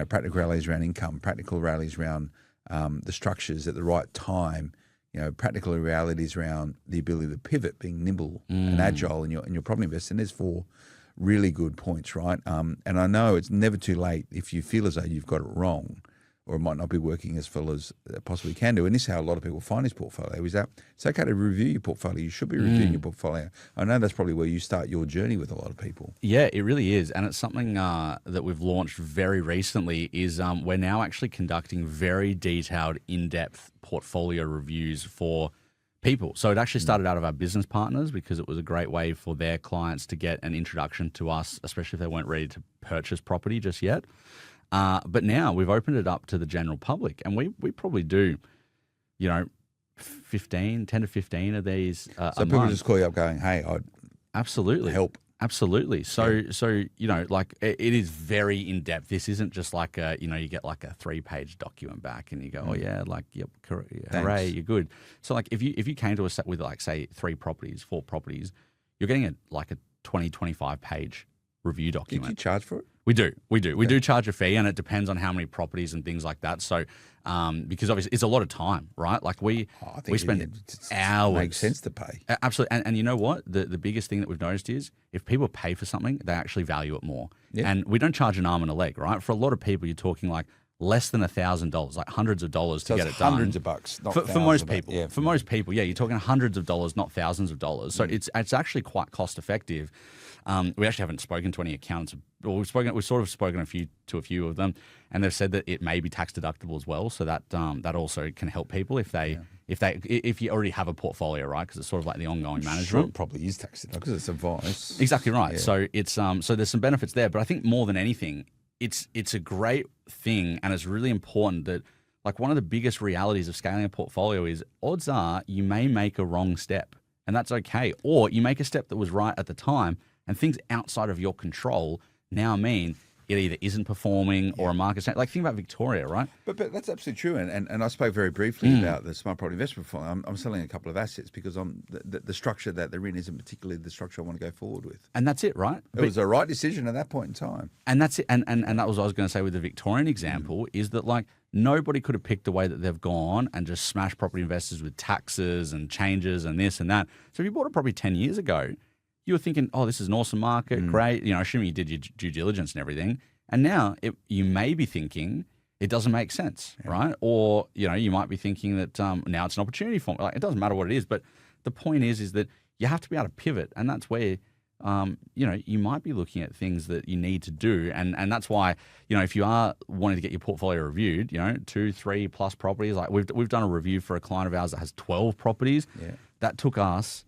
practical realities around income, practical realities around the structures at the right time, practical realities around the ability to pivot, being nimble and agile in your property investing. There's 4 really good points, right? And I know it's never too late if you feel as though you've got it wrong or it might not be working as well as it possibly can do. And this is how a lot of people find this portfolio, is that it's okay to review your portfolio. You should be reviewing your portfolio. I know that's probably where you start your journey with a lot of people. Yeah, it really is. And it's something that we've launched very recently is we're now actually conducting very detailed, in-depth portfolio reviews for people. So it actually started out of our business partners because it was a great way for their clients to get an introduction to us, especially if they weren't ready to purchase property just yet. But now we've opened it up to the general public, and we probably do, 10 to 15 of these. So people month. Just call you up going, hey, I'd absolutely help. Absolutely. So it is very in depth. This isn't just like you get like a 3-page document back and you go, oh yeah, like, yep, hooray, you're good. So like if you came to us with like say 4 properties, you're getting a 20, 25 page review document. Did you charge for it? We do. We do charge a fee, and it depends on how many properties and things like that. So because obviously it's a lot of time, right? Like we spend hours. Makes sense to pay. Absolutely. And you know what? The biggest thing that we've noticed is if people pay for something, they actually value it more. Yeah. And we don't charge an arm and a leg, right? For a lot of people, you're talking like less than $1,000, like hundreds of dollars to get it done. Hundreds of bucks, not for most people. Yeah. For most people, yeah, you're talking hundreds of dollars, not thousands of dollars. So it's actually quite cost effective. We actually haven't spoken to any accountants. Well, we've sort of spoken to a few of them, and they've said that it may be tax deductible as well. So that also can help people if you already have a portfolio, right? Because it's sort of like the ongoing management. Sure, it probably is tax deductible because it's advice. Exactly right. Yeah. So it's so there's some benefits there, but I think more than anything, it's a great thing, and it's really important that, like, one of the biggest realities of scaling a portfolio is odds are you may make a wrong step, and that's okay, or you make a step that was right at the time, and things outside of your control now mean it either isn't performing or a market. Like, think about Victoria, right? But that's absolutely true. And I spoke very briefly about the smart property investment portfolio. I'm selling a couple of assets because the structure that they're in isn't particularly the structure I want to go forward with. And that's it, right? It was a right decision at that point in time. And that's it. And that was what I was going to say with the Victorian example is that, like, nobody could have picked the way that they've gone and just smashed property investors with taxes and changes and this and that. So if you bought a property 10 years ago, you were thinking, oh, this is an awesome market, great, assuming you did your due diligence and everything. And now you may be thinking it doesn't make sense, right? Or, you might be thinking that now it's an opportunity for me. Like, it doesn't matter what it is, but the point is that you have to be able to pivot. And that's where, you might be looking at things that you need to do. And that's why, if you are wanting to get your portfolio reviewed, 2, 3 plus properties, like we've done a review for a client of ours that has 12 properties. Yeah. That took us...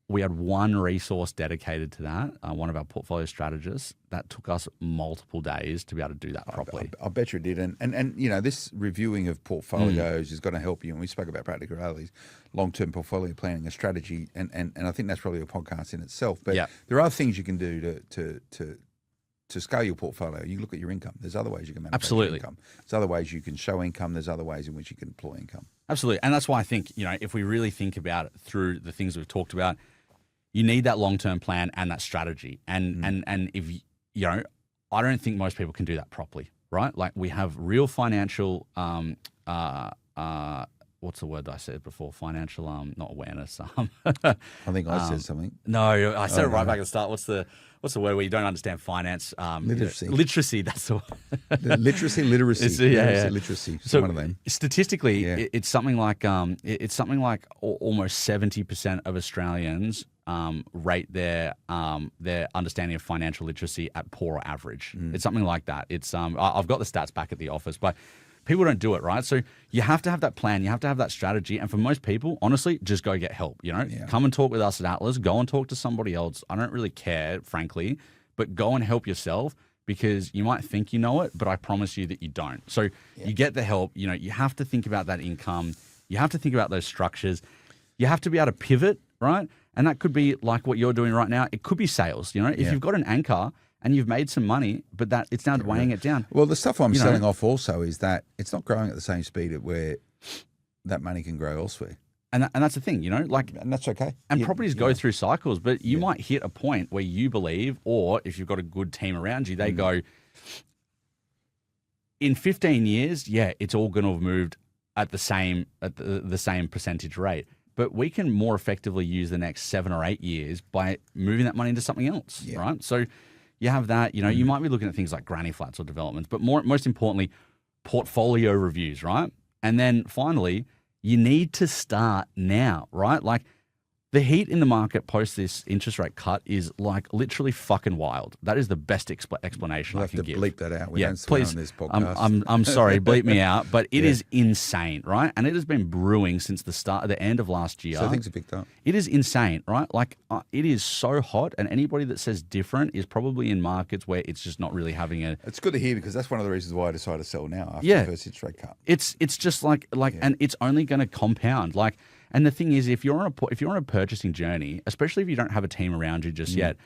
We had one resource dedicated to that, one of our portfolio strategists. That took us multiple days to be able to do that properly. I bet you did. And this reviewing of portfolios is going to help you. And we spoke about practicalities, long-term portfolio planning, and strategy. And I think that's probably a podcast in itself. But there are things you can do to scale your portfolio. You look at your income. There's other ways you can manage your income. There's other ways you can show income. There's other ways in which you can deploy income. Absolutely. And that's why I think, if we really think about it through the things we've talked about, you need that long-term plan and that strategy. And if, I don't think most people can do that properly, right? Like, we have real financial, what's the word that I said before? Financial, not awareness. I think I said something. No, I said it right back at the start. What's the word where you don't understand finance? Literacy. Literacy, that's the word. Literacy. Literacy. So one of them. Statistically, it's something like almost 70% of Australians rate their understanding of financial literacy at poor or average. It's something like that. It's I've got the stats back at the office, but people don't do it, right? So you have to have that plan, you have to have that strategy, and for most people, honestly, just go get help. Come and talk with us at Atlas. Go and talk to somebody else. I don't really care, frankly, but go and help yourself, because you might think you know it, but I promise you that you don't. So you get the help. You have to think about that income. You have to think about those structures. You have to be able to pivot, right? And that could be like what you're doing right now. It could be sales. If you've got an anchor and you've made some money, but that it's now weighing it down. Well, the stuff I'm selling off also is that it's not growing at the same speed at where that money can grow elsewhere. And that's the thing, and that's okay. And properties go through cycles, but you might hit a point where you believe, or if you've got a good team around you, they go, in 15 years, it's all going to have moved at the same percentage rate. But we can more effectively use the next 7 or 8 years by moving that money into something else, right? So you have that, you might be looking at things like granny flats or developments, but most importantly, portfolio reviews, right? And then finally, you need to start now, right? Like, the heat in the market post this interest rate cut is like literally fucking wild. That is the best explanation I can give. We'll have to bleep that out. We don't swear on this podcast. I'm sorry, bleep me out. But it is insane, right? And it has been brewing since the end of last year. So things have picked up. It is insane, right? Like, it is so hot, and anybody that says different is probably in markets where it's just not really having a... It's good to hear, because that's one of the reasons why I decided to sell now after the first interest rate cut. It's just like, and it's only going to compound. Like, and the thing is, if you're on a purchasing journey, especially if you don't have a team around you just yet,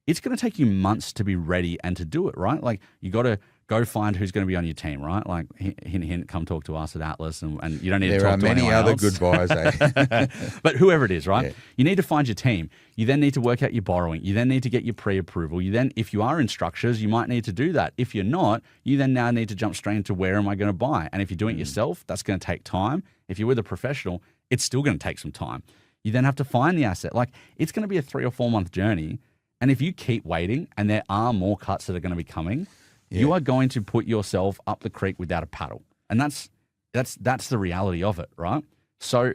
it's going to take you months to be ready and to do it, right? Like, you got to go find who's going to be on your team, right? Like, hint, hint, come talk to us at Atlas, and you don't need to talk to anyone There are many other else. good buys, eh? But whoever it is, right? Yeah. You need to find your team. You then need to work out your borrowing. You then need to get your pre-approval. You then, if you are in structures, you might need to do that. If you're not, you then now need to jump straight into where am I going to buy? And if you're doing it yourself, that's going to take time. If you're with a professional, it's still going to take some time. You then have to find the asset. Like, it's going to be a 3 or 4 month journey. And if you keep waiting and there are more cuts that are going to be coming, you are going to put yourself up the creek without a paddle. And that's the reality of it, right? So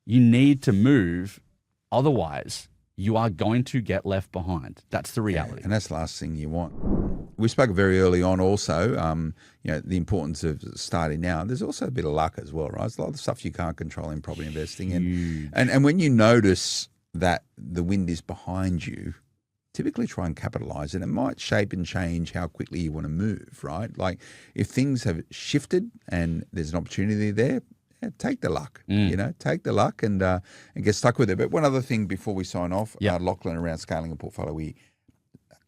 you need to move. Otherwise, you are going to get left behind. That's the reality. And that's the last thing you want. We spoke very early on also, the importance of starting now. There's also a bit of luck as well, right? There's a lot of stuff you can't control in property investing. And when you notice that the wind is behind you, typically try and capitalize, and it might shape and change how quickly you want to move, right? Like, if things have shifted and there's an opportunity there, take the luck, take the luck and get stuck with it. But one other thing before we sign off, Lachlan, around scaling a portfolio, we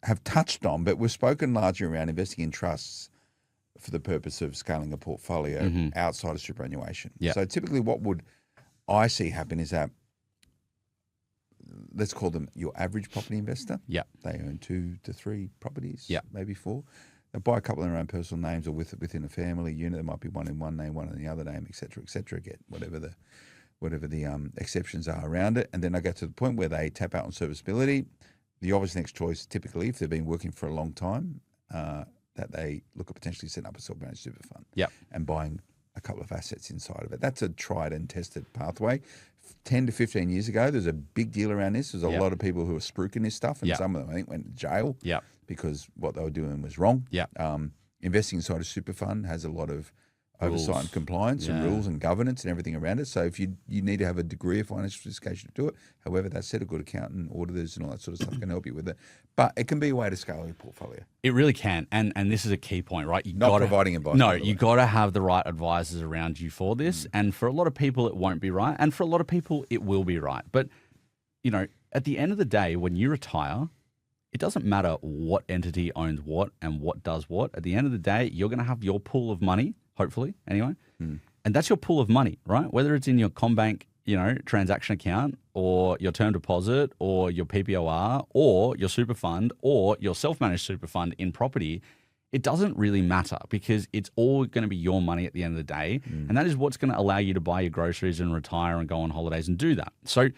have touched on, but we've spoken largely around investing in trusts for the purpose of scaling a portfolio outside of superannuation. So typically what would I see happen is that, let's call them your average property investor. They own 2 to 3 properties, maybe 4. They buy a couple in their own personal names or within a family unit. There might be one in one name, one in the other name, et cetera, get whatever the exceptions are around it. And then they get to the point where they tap out on serviceability. The obvious next choice, typically, if they've been working for a long time, that they look at potentially setting up a self-managed super fund and buying a couple of assets inside of it. That's a tried and tested pathway. 10 to 15 years ago, there's a big deal around this. There's a lot of people who were spruiking this stuff, and some of them, I think, went to jail because what they were doing was wrong. Investing inside a super fund has a lot of oversight and compliance and rules and governance and everything around it. So if you need to have a degree of financial sophistication to do it. However, that said, a good accountant, auditors and all that sort of stuff can help you with it. But it can be a way to scale your portfolio. It really can. And this is a key point, right? Providing advice. No, you got to have the right advisors around you for this. And for a lot of people, it won't be right. And for a lot of people, it will be right. But, at the end of the day, when you retire, it doesn't matter what entity owns what and what does what. At the end of the day, you're going to have your pool of money, hopefully, anyway. And that's your pool of money, right? Whether it's in your CommBank, transaction account, or your term deposit, or your PPOR, or your super fund, or your self-managed super fund in property, it doesn't really matter because it's all going to be your money at the end of the day. And that is what's going to allow you to buy your groceries and retire and go on holidays and do that. So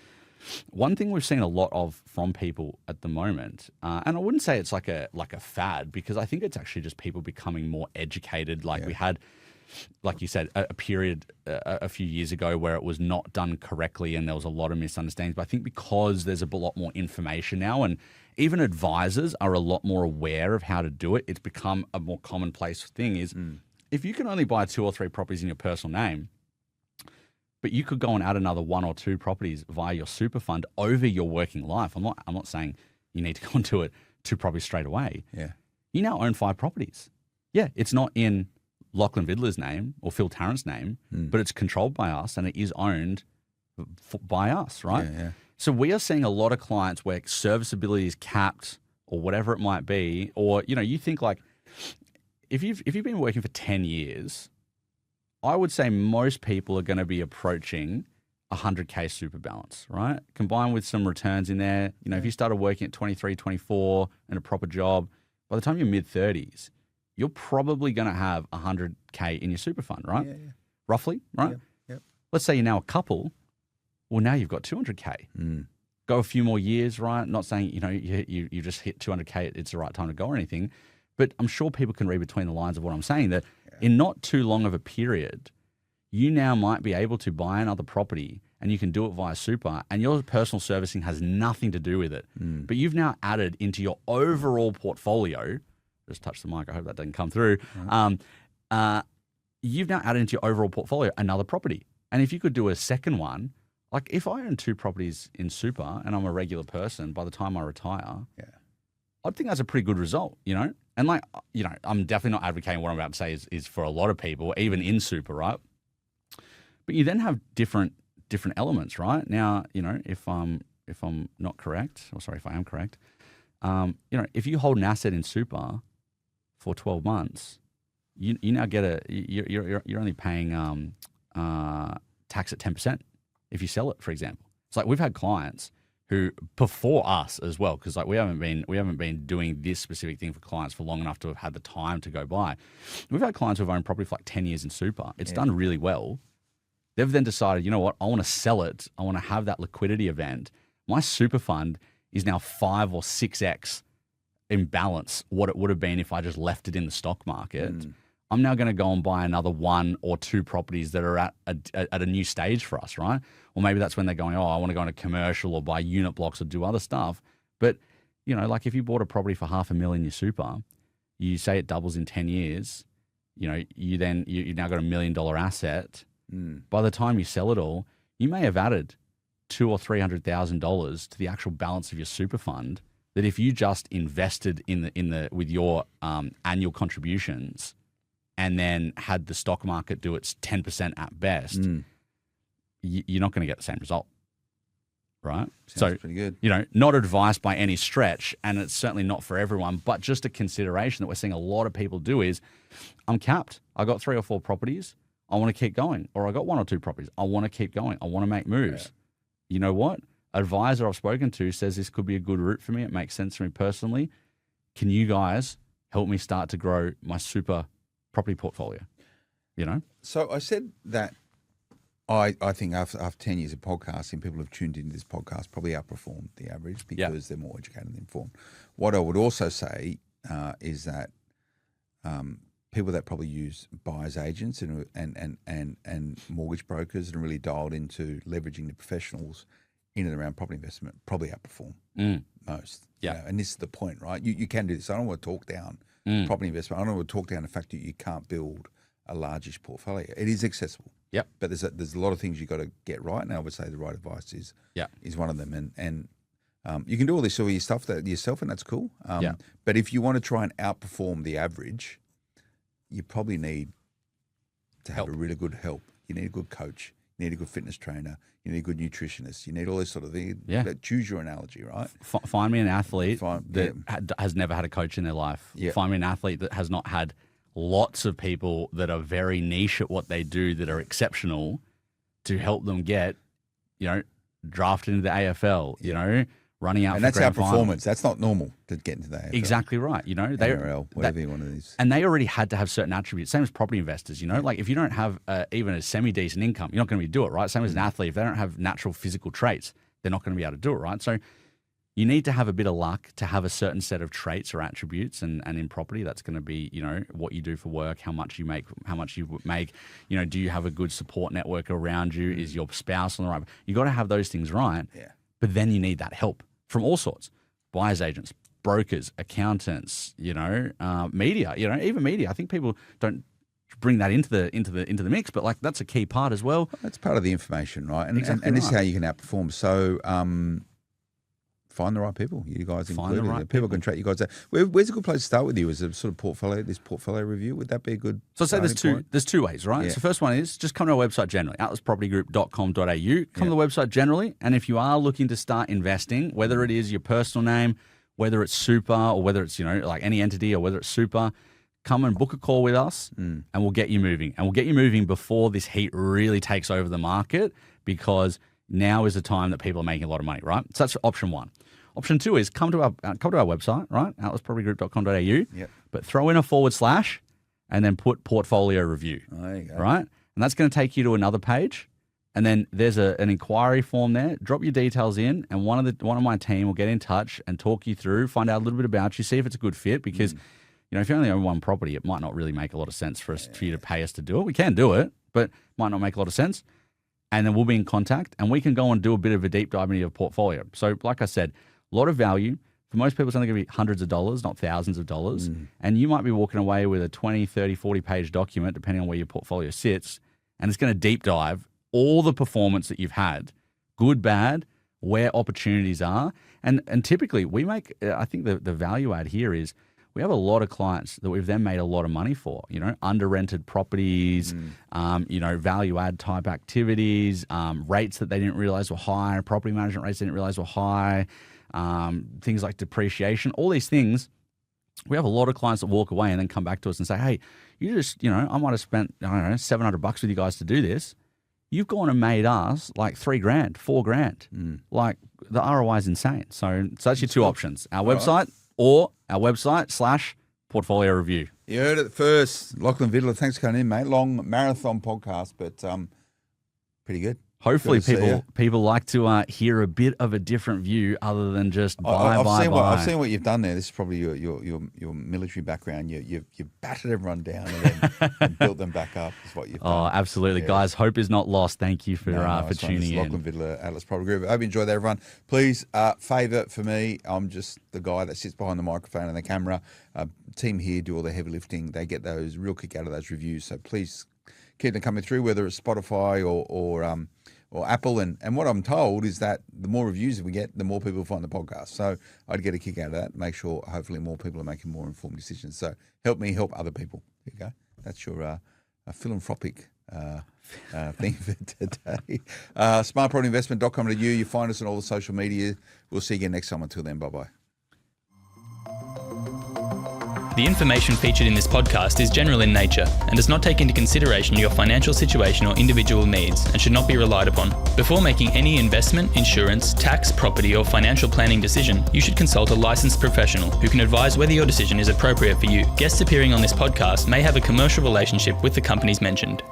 one thing we've seen a lot of from people at the moment, and I wouldn't say it's like a fad, because I think it's actually just people becoming more educated. We had, like you said, a period a few years ago where it was not done correctly and there was a lot of misunderstandings. But I think because there's a lot more information now, and even advisors are a lot more aware of how to do it, it's become a more commonplace thing is if you can only buy 2 or 3 properties in your personal name, but you could go and add another 1 or 2 properties via your super fund over your working life. I'm not saying you need to go into it 2 properties straight away. You now own 5 properties. It's not in Lachlan Vidler's name or Phil Tarrant's name, but it's controlled by us and it is owned by us, right? So we are seeing a lot of clients where serviceability is capped or whatever it might be, or you think like if you've been working for 10 years, I would say most people are going to be approaching 100K super balance, right? Combined with some returns in there. If you started working at 23, 24 in a proper job, by the time you're mid-30s, you're probably going to have 100K in your super fund, right? Roughly, right? Let's say you're now a couple. Well, now you've got 200K. Go a few more years, right? Not saying, you just hit 200K, it's the right time to go or anything. But I'm sure people can read between the lines of what I'm saying, that in not too long of a period, you now might be able to buy another property and you can do it via super, and your personal servicing has nothing to do with it. But you've now added into your overall portfolio, just touch the mic, I hope that doesn't come through. You've now added into your overall portfolio another property. And if you could do a second one, like if I own 2 properties in super and I'm a regular person, by the time I retire, I think that's a pretty good result, And I'm definitely not advocating what I'm about to say is for a lot of people, even in super, right? But you then have different elements, right? Now, if I'm not correct, or sorry, if I am correct, if you hold an asset in super for 12 months, you now get you're only paying tax at 10% if you sell it, for example. It's like we've had clients who before us as well, because like we haven't been doing this specific thing for clients for long enough to have had the time to go by. We've had clients who've owned property for like 10 years in super. It's done really well. They've then decided, you know what, I want to sell it. I want to have that liquidity event. My super fund is now 5 or 6x in balance what it would have been if I just left it in the stock market. I'm now going to go and buy another 1 or 2 properties that are at a new stage for us, right? Or maybe that's when they're going, I want to go into commercial or buy unit blocks or do other stuff. But, you know, like if you bought a property for $500,000 in your super, you say it doubles in 10 years, you know, you now got $1 million asset. By the time you sell it all, you may have added $200,000 or $300,000 to the actual balance of your super fund. That if you just invested with your annual contributions and then had the stock market do its 10% at best, you're not going to get the same result, right? Sounds pretty good. You know, not advice by any stretch, and it's certainly not for everyone, but just a consideration that we're seeing a lot of people do is, I'm capped. I got 3 or 4 properties. I want to keep going. Or I got 1 or 2 properties. I want to keep going. I want to make moves. Yeah. You know what? Advisor I've spoken to says this could be a good route for me. It makes sense for me personally. Can you guys help me start to grow my super property portfolio? You know? So I said that I think after 10 years of podcasting, people have tuned into this podcast probably outperformed the average because they're more educated and informed. What I would also say is that people that probably use buyer's agents and mortgage brokers and really dialed into leveraging the professionals in and around property investment probably outperform most. Yeah. You know, and this is the point, right? You can do this. I don't want to talk down property investment. I don't want to talk down the fact that you can't build a largish portfolio. It is accessible. Yep. But there's a lot of things you got to get right. And I would say the right advice is one of them. And you can do all this all your stuff yourself, and that's cool. But if you want to try and outperform the average, you probably need to have a really good help. You need a good coach. You need a good fitness trainer. You need a good nutritionist. You need all this sort of thing. Yeah. Choose your analogy, right? Find me an athlete that has never had a coach in their life. Yeah. Find me an athlete that has not had lots of people that are very niche at what they do that are exceptional to help them get, you know, drafted into the AFL, you know, running out and for that's our grand performance. finals. That's not normal to get into the AFL. Exactly right. You know, NRL, whatever you want to use. And they already had to have certain attributes. Same as property investors, you know, like if you don't have even a semi-decent income, you're not going to be able to do it, right? Same as an athlete. If they don't have natural physical traits, they're not going to be able to do it, right? So you need to have a bit of luck to have a certain set of traits or attributes. And in property, that's going to be, you know, what you do for work, how much you make, you know, do you have a good support network around you? Is your spouse on the right? You got to have those things right. Yeah. But then you need that help from all sorts, buyers agents, brokers, accountants, you know, media, you know, even media. I think people don't bring that into the mix, but like that's a key part as well. That's part of the information, right? And Exactly and this is right. how you can outperform. So find the right people. You guys included. right People can track you guys. Where's a good place to start with you? Is a sort of portfolio review? Would that be a good? So I'd say starting point? there's two ways, right? Yeah. So the first one is just come to our website generally, atlaspropertygroup.com.au. Come to the website generally, and if you are looking to start investing, whether it is your personal name, whether it's super, or whether it's, you know, like any entity, or whether it's super, come and book a call with us, and we'll get you moving. And we'll get you moving before this heat really takes over the market, because now is the time that people are making a lot of money, right? So that's option one. Option two is come to our website, right? atlaspropertygroup.com.au. Yep. But throw in a /, and then put portfolio review. Oh, there you go. Right? And that's going to take you to another page. And then there's an inquiry form there. Drop your details in, and one of my team will get in touch and talk you through, find out a little bit about you, see if it's a good fit. Because you know, if you only own one property, it might not really make a lot of sense for you to pay us to do it. We can do it, but it might not make a lot of sense. And then we'll be in contact, and we can go and do a bit of a deep dive into your portfolio. So, like I said, a lot of value. For most people, it's only going to be hundreds of dollars, not thousands of dollars. And you might be walking away with a 20, 30, 40-page document, depending on where your portfolio sits, and it's going to deep dive all the performance that you've had, good, bad, where opportunities are. And typically, we make, I think the value add here is we have a lot of clients that we've then made a lot of money for, you know, under-rented properties, you know, value add type activities, rates that they didn't realize were high, property management rates they didn't realize were high, things like depreciation, all these things we have a lot of clients that walk away and then come back to us and say, hey, you just, I might have spent, I don't know, $700 with you guys to do this. You've gone and made us like $3,000, $4,000. Like the ROI is insane. So that's your two options: our website or our website/portfolio review. You heard it first. Lachlan Vidler, thanks for coming in, mate. Long marathon podcast, but pretty good. Hopefully people like to hear a bit of a different view other than just buy. I've seen what you've done there. This is probably your military background. You've battered everyone down and then built them back up. Is what you've done. Oh, absolutely, guys. Hope is not lost. Thank you for tuning in. Lachlan Vidler, Atlas Property Group. I hope you enjoyed that, everyone. Please, favour for me. I'm just the guy that sits behind the microphone and the camera. Team here do all the heavy lifting. They get those real kick out of those reviews. So please keep them coming through, whether it's Spotify or Apple. And what I'm told is that the more reviews we get, the more people find the podcast. So I'd get a kick out of that. Make sure hopefully more people are making more informed decisions. So help me help other people. There you go. That's your philanthropic thing for today. Smartpropertyinvestment.com.au. You find us on all the social media. We'll see you again next time. Until then, bye-bye. The information featured in this podcast is general in nature and does not take into consideration your financial situation or individual needs and should not be relied upon. Before making any investment, insurance, tax, property or financial planning decision, you should consult a licensed professional who can advise whether your decision is appropriate for you. Guests appearing on this podcast may have a commercial relationship with the companies mentioned.